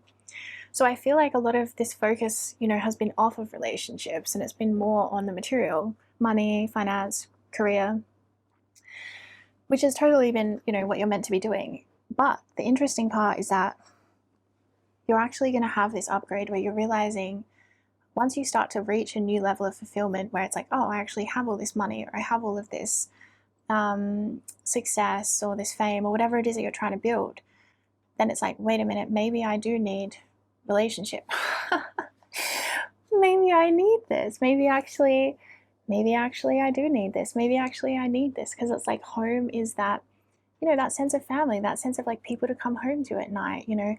So I feel like a lot of this focus, you know, has been off of relationships, and it's been more on the material, money, finance, career, which has totally been, you know, what you're meant to be doing. But the interesting part is that you're actually going to have this upgrade where you're realizing, once you start to reach a new level of fulfillment, where it's like, oh, I actually have all this money, or I have all of this success, or this fame, or whatever it is that you're trying to build, then it's like, wait a minute, maybe I do need relationship. Maybe I need this. Maybe actually I do need this. Maybe actually I need this, because it's like home is that you know, that sense of family, that sense of like people to come home to at night, you know.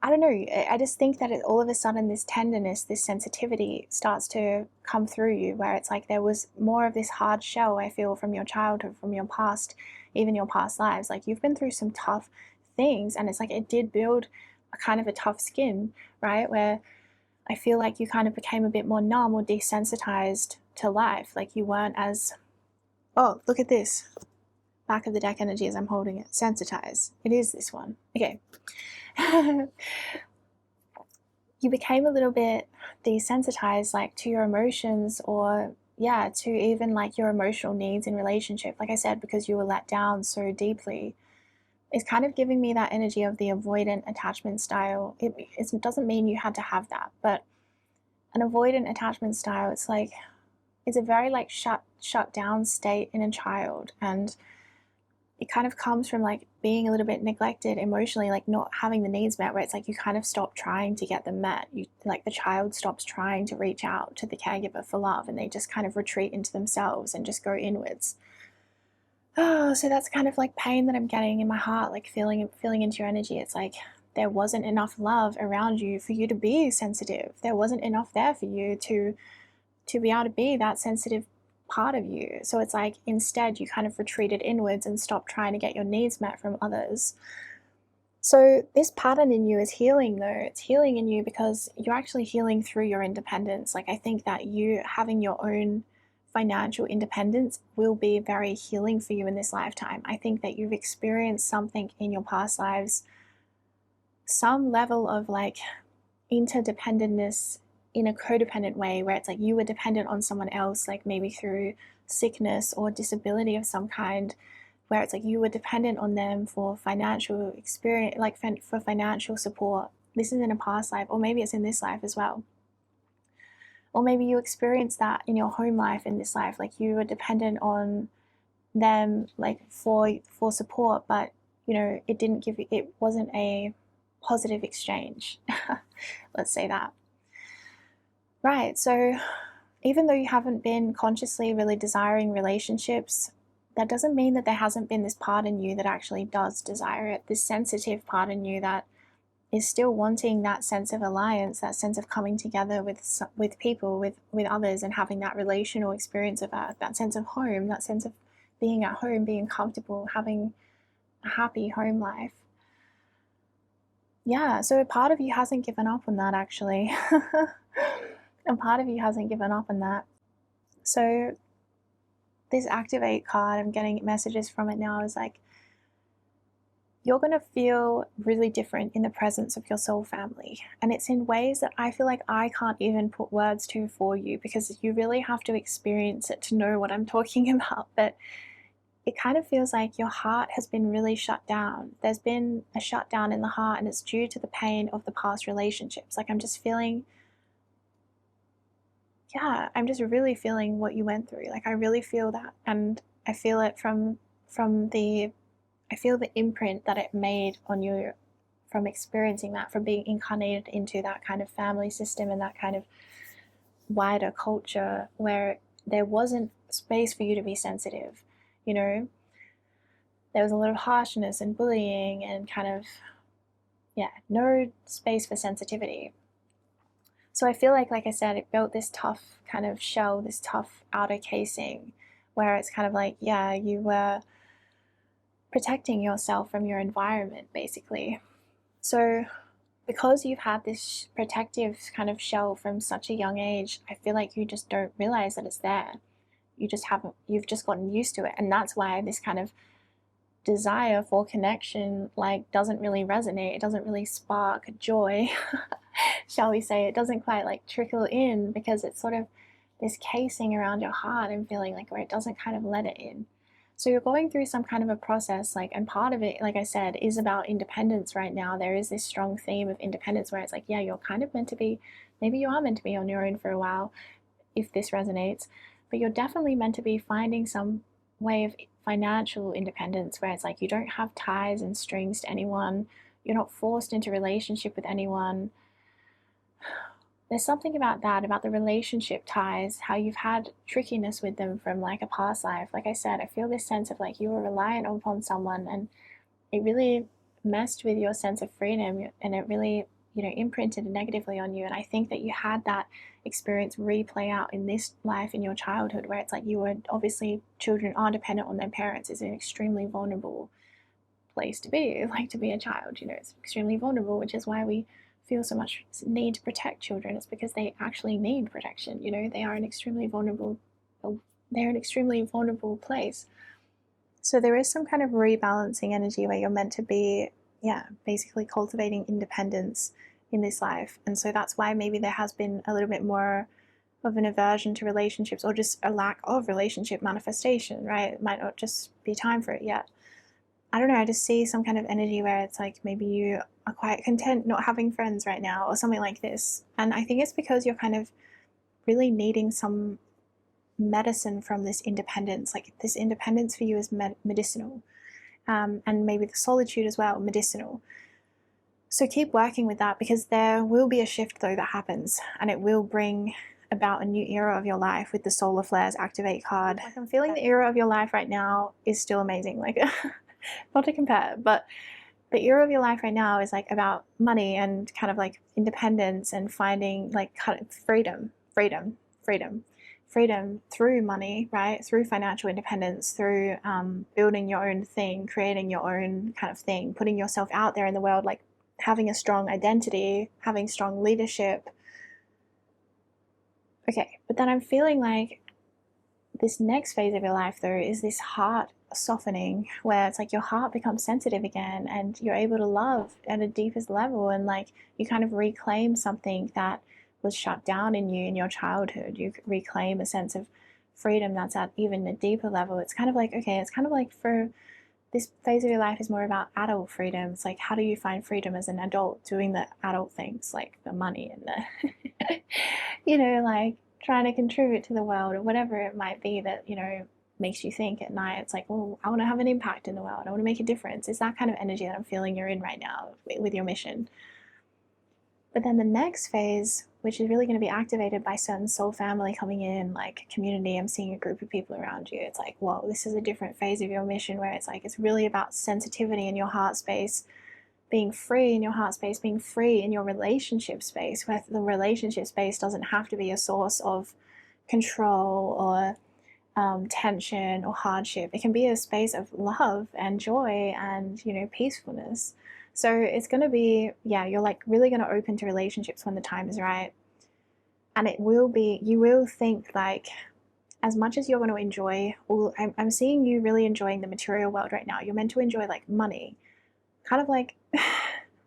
I don't know. I just think that all of a sudden this tenderness, this sensitivity starts to come through you, where it's like there was more of this hard shell, I feel, from your childhood, from your past, even your past lives. Like you've been through some tough things, and it's like it did build a kind of a tough skin, right? Where I feel like you kind of became a bit more numb or desensitized to life. Like you weren't as, oh, look at this. Back of the deck energy as I'm holding it. Sensitize. It is this one. Okay. You became a little bit desensitized, like to your emotions, or yeah, to even like your emotional needs in relationship. Like I said, because you were let down so deeply, it's kind of giving me that energy of the avoidant attachment style. It doesn't mean you had to have that, but an avoidant attachment style, it's like it's a very like shut down state in a child, and it kind of comes from like being a little bit neglected emotionally, like not having the needs met, where it's like you kind of stop trying to get them met. You like the child stops trying to reach out to the caregiver for love, and they just kind of retreat into themselves and just go inwards. Oh, so that's kind of like pain that I'm getting in my heart, like feeling into your energy. It's like there wasn't enough love around you for you to be sensitive. There wasn't enough there for you to be able to be that sensitive part of you. So it's like instead you kind of retreated inwards and stopped trying to get your needs met from others. So this pattern in you is healing though. It's healing in you because you're actually healing through your independence. Like I think that you having your own financial independence will be very healing for you in this lifetime. I think that you've experienced something in your past lives, some level of like interdependentness in a codependent way, where it's like you were dependent on someone else, like maybe through sickness or disability of some kind, where it's like you were dependent on them for financial experience, like for financial support. This is in a past life, or maybe it's in this life as well. Or maybe you experienced that in your home life in this life, like you were dependent on them like for support, but you know it didn't give you, it wasn't a positive exchange. Let's say that. Right, so even though you haven't been consciously really desiring relationships, that doesn't mean that there hasn't been this part in you that actually does desire it, this sensitive part in you that is still wanting that sense of alliance, that sense of coming together with people, with others, and having that relational experience of that sense of home, that sense of being at home, being comfortable, having a happy home life. Yeah, so a part of you hasn't given up on that actually. And part of you hasn't given up on that. So this activate card, I'm getting messages from it now, is like you're going to feel really different in the presence of your soul family. And it's in ways that I feel like I can't even put words to for you, because you really have to experience it to know what I'm talking about. But it kind of feels like your heart has been really shut down. There's been a shutdown in the heart, and it's due to the pain of the past relationships. Like I'm just feeling, yeah, I'm just really feeling what you went through. Like I really feel that, and I feel it from the I feel the imprint that it made on you from experiencing that, from being incarnated into that kind of family system and that kind of wider culture where there wasn't space for you to be sensitive. You know, there was a lot of harshness and bullying and kind of, yeah, no space for sensitivity. So I feel like I said, it built this tough kind of shell, this tough outer casing, where it's kind of like, yeah, you were protecting yourself from your environment, basically. So because you've had this protective kind of shell from such a young age, I feel like you just don't realize that it's there. You've just gotten used to it. And that's why this kind of desire for connection like doesn't really resonate. It doesn't really spark joy, shall we say. It doesn't quite like trickle in, because it's sort of this casing around your heart and feeling like where it doesn't kind of let it in. So you're going through some kind of a process, like, and part of it, like I said, is about independence right now. There is this strong theme of independence where it's like, yeah, you're kind of meant to be, maybe you are meant to be on your own for a while, if this resonates, but you're definitely meant to be finding some way of financial independence where it's like you don't have ties and strings to anyone, you're not forced into relationship with anyone. there's something about that, about the relationship ties, how you've had trickiness with them from like a past life. Like I said, I feel this sense of like you were reliant upon someone, and it really messed with your sense of freedom, and it really, imprinted negatively on you. And I think that you had that experience replay out in this life in your childhood, where it's like you were, obviously children are dependent on their parents. It's an extremely vulnerable place to be, like to be a child. It's extremely vulnerable, which is why we feel so much need to protect children. It's because they actually need protection. They are an extremely vulnerable, they're an extremely vulnerable place. So there is some kind of rebalancing energy where you're meant to be, basically cultivating independence in this life. And so that's why maybe there has been a little bit more of an aversion to relationships, or just a lack of relationship manifestation, right? It might not just be time for it yet. I don't know, I just see some kind of energy where it's like maybe you are quite content not having friends right now, or something like this. And I think it's because you're kind of really needing some medicine from this independence. Like this independence for you is medicinal, and maybe the solitude as well, medicinal. So keep working with that, because there will be a shift though that happens, and it will bring about a new era of your life with the solar flares activate card. Like I'm feeling the era of your life right now is still amazing. Like not to compare, but the era of your life right now is like about money and kind of like independence and finding like freedom through money, right? Through financial independence, through building your own thing, creating your own kind of thing, putting yourself out there in the world, like having a strong identity, having strong leadership. Okay, but then I'm feeling like this next phase of your life though is this heart softening, where it's like your heart becomes sensitive again, and you're able to love at a deepest level, and like you kind of reclaim something that was shut down in you in your childhood. You reclaim a sense of freedom that's at even a deeper level. It's kind of like, okay, it's kind of like for this phase of your life is more about adult freedom. It's like, how do you find freedom as an adult doing the adult things, like the money and the like trying to contribute to the world, or whatever it might be that makes you think at night. It's like, oh, I want to have an impact in the world, I want to make a difference. It's that kind of energy that I'm feeling you're in right now with your mission. But then the next phase, which is really going to be activated by certain soul family coming in, like community, I'm seeing a group of people around you. It's like, whoa, this is a different phase of your mission, where it's like, it's really about sensitivity in your heart space, being free in your heart space, being free in your relationship space, where the relationship space doesn't have to be a source of control or tension or hardship. It can be a space of love and joy and peacefulness. So it's going to be, you're like really going to open to relationships when the time is right. And it will be, you will think like, as much as you're going to enjoy I'm seeing you really enjoying the material world right now. You're meant to enjoy like money, kind of like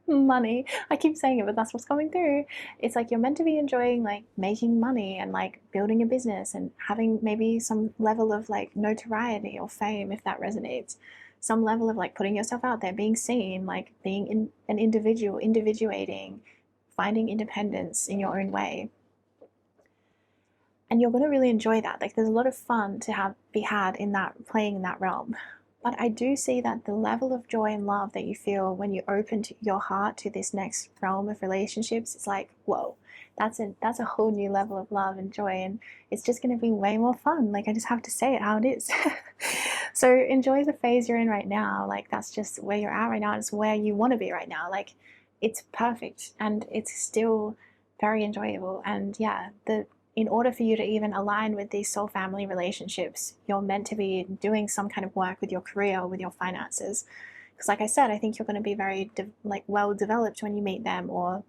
money. I keep saying it, but that's what's coming through. It's like you're meant to be enjoying like making money and like building a business and having maybe some level of like notoriety or fame, if that resonates. Some level of like putting yourself out there, being seen, like being an individual, individuating, finding independence in your own way. And you're going to really enjoy that. Like there's a lot of fun to be had in that, playing in that realm. But I do see that the level of joy and love that you feel when you open your heart to this next realm of relationships, it's like, whoa, that's a whole new level of love and joy, and it's just going to be way more fun. Like I just have to say it how it is. So enjoy the phase you're in right now. Like that's just where you're at right now. It's where you want to be right now. Like it's perfect and it's still very enjoyable. And in order for you to even align with these soul family relationships, you're meant to be doing some kind of work with your career or with your finances. Because like I said, I think you're going to be very well developed when you meet them, or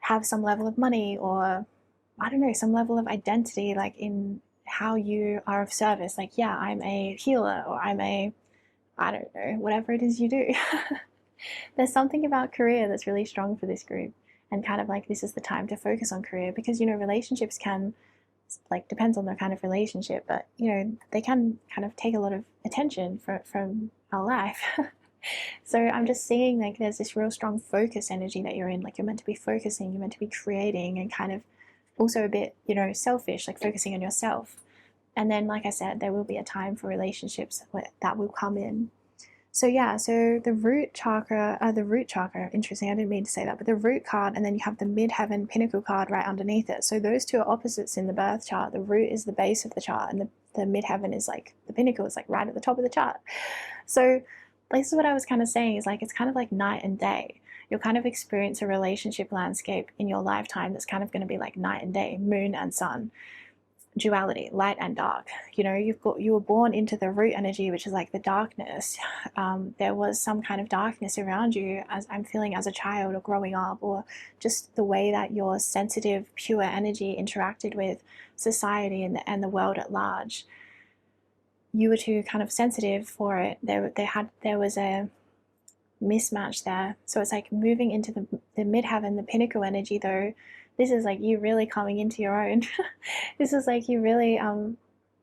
have some level of money, or I don't know, some level of identity, like in how you are of service. Like, I'm a healer, or I don't know, whatever it is you do. There's something about career that's really strong for this group. And kind of like this is the time to focus on career, because relationships can, like, depends on the kind of relationship, but they can kind of take a lot of attention from our life. So I'm just seeing like there's this real strong focus energy that you're in. Like you're meant to be focusing, you're meant to be creating, and kind of also a bit selfish, like focusing on yourself. And then like I said, there will be a time for relationships that will come in. So yeah, so the root chakra, interesting, I didn't mean to say that, but the root card, and then you have the midheaven pinnacle card right underneath it. So those two are opposites in the birth chart. The root is the base of the chart, and the midheaven is like, the pinnacle is like right at the top of the chart. So this is what I was kind of saying, is like, it's kind of like night and day. You'll kind of experience a relationship landscape in your lifetime that's kind of going to be like night and day, moon and sun, duality, light and dark. You know, you were born into the root energy, which is like the darkness. There was some kind of darkness around you, as I'm feeling, as a child or growing up, or just the way that your sensitive, pure energy interacted with society and the world at large. You were too kind of sensitive for it. There was a mismatch there. So it's like moving into the midheaven, the pinnacle energy, though. This is like you really coming into your own. This is like you really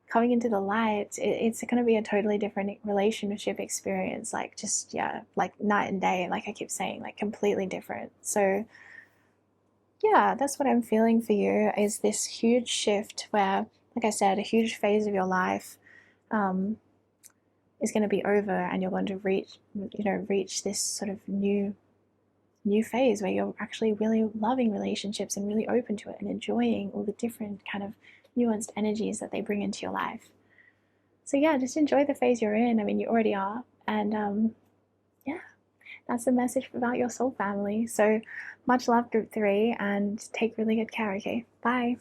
coming into the light. It's going to be a totally different relationship experience, like just, yeah, like night and day, like I keep saying, like completely different. So yeah, that's what I'm feeling for you, is this huge shift where, like I said, a huge phase of your life is going to be over, and you're going to reach this sort of new phase where you're actually really loving relationships and really open to it and enjoying all the different kind of nuanced energies that they bring into your life. So yeah, just enjoy the phase you're in. I mean, you already are. And yeah, that's the message about your soul family. So much love, group 3, and take really good care. Okay, bye.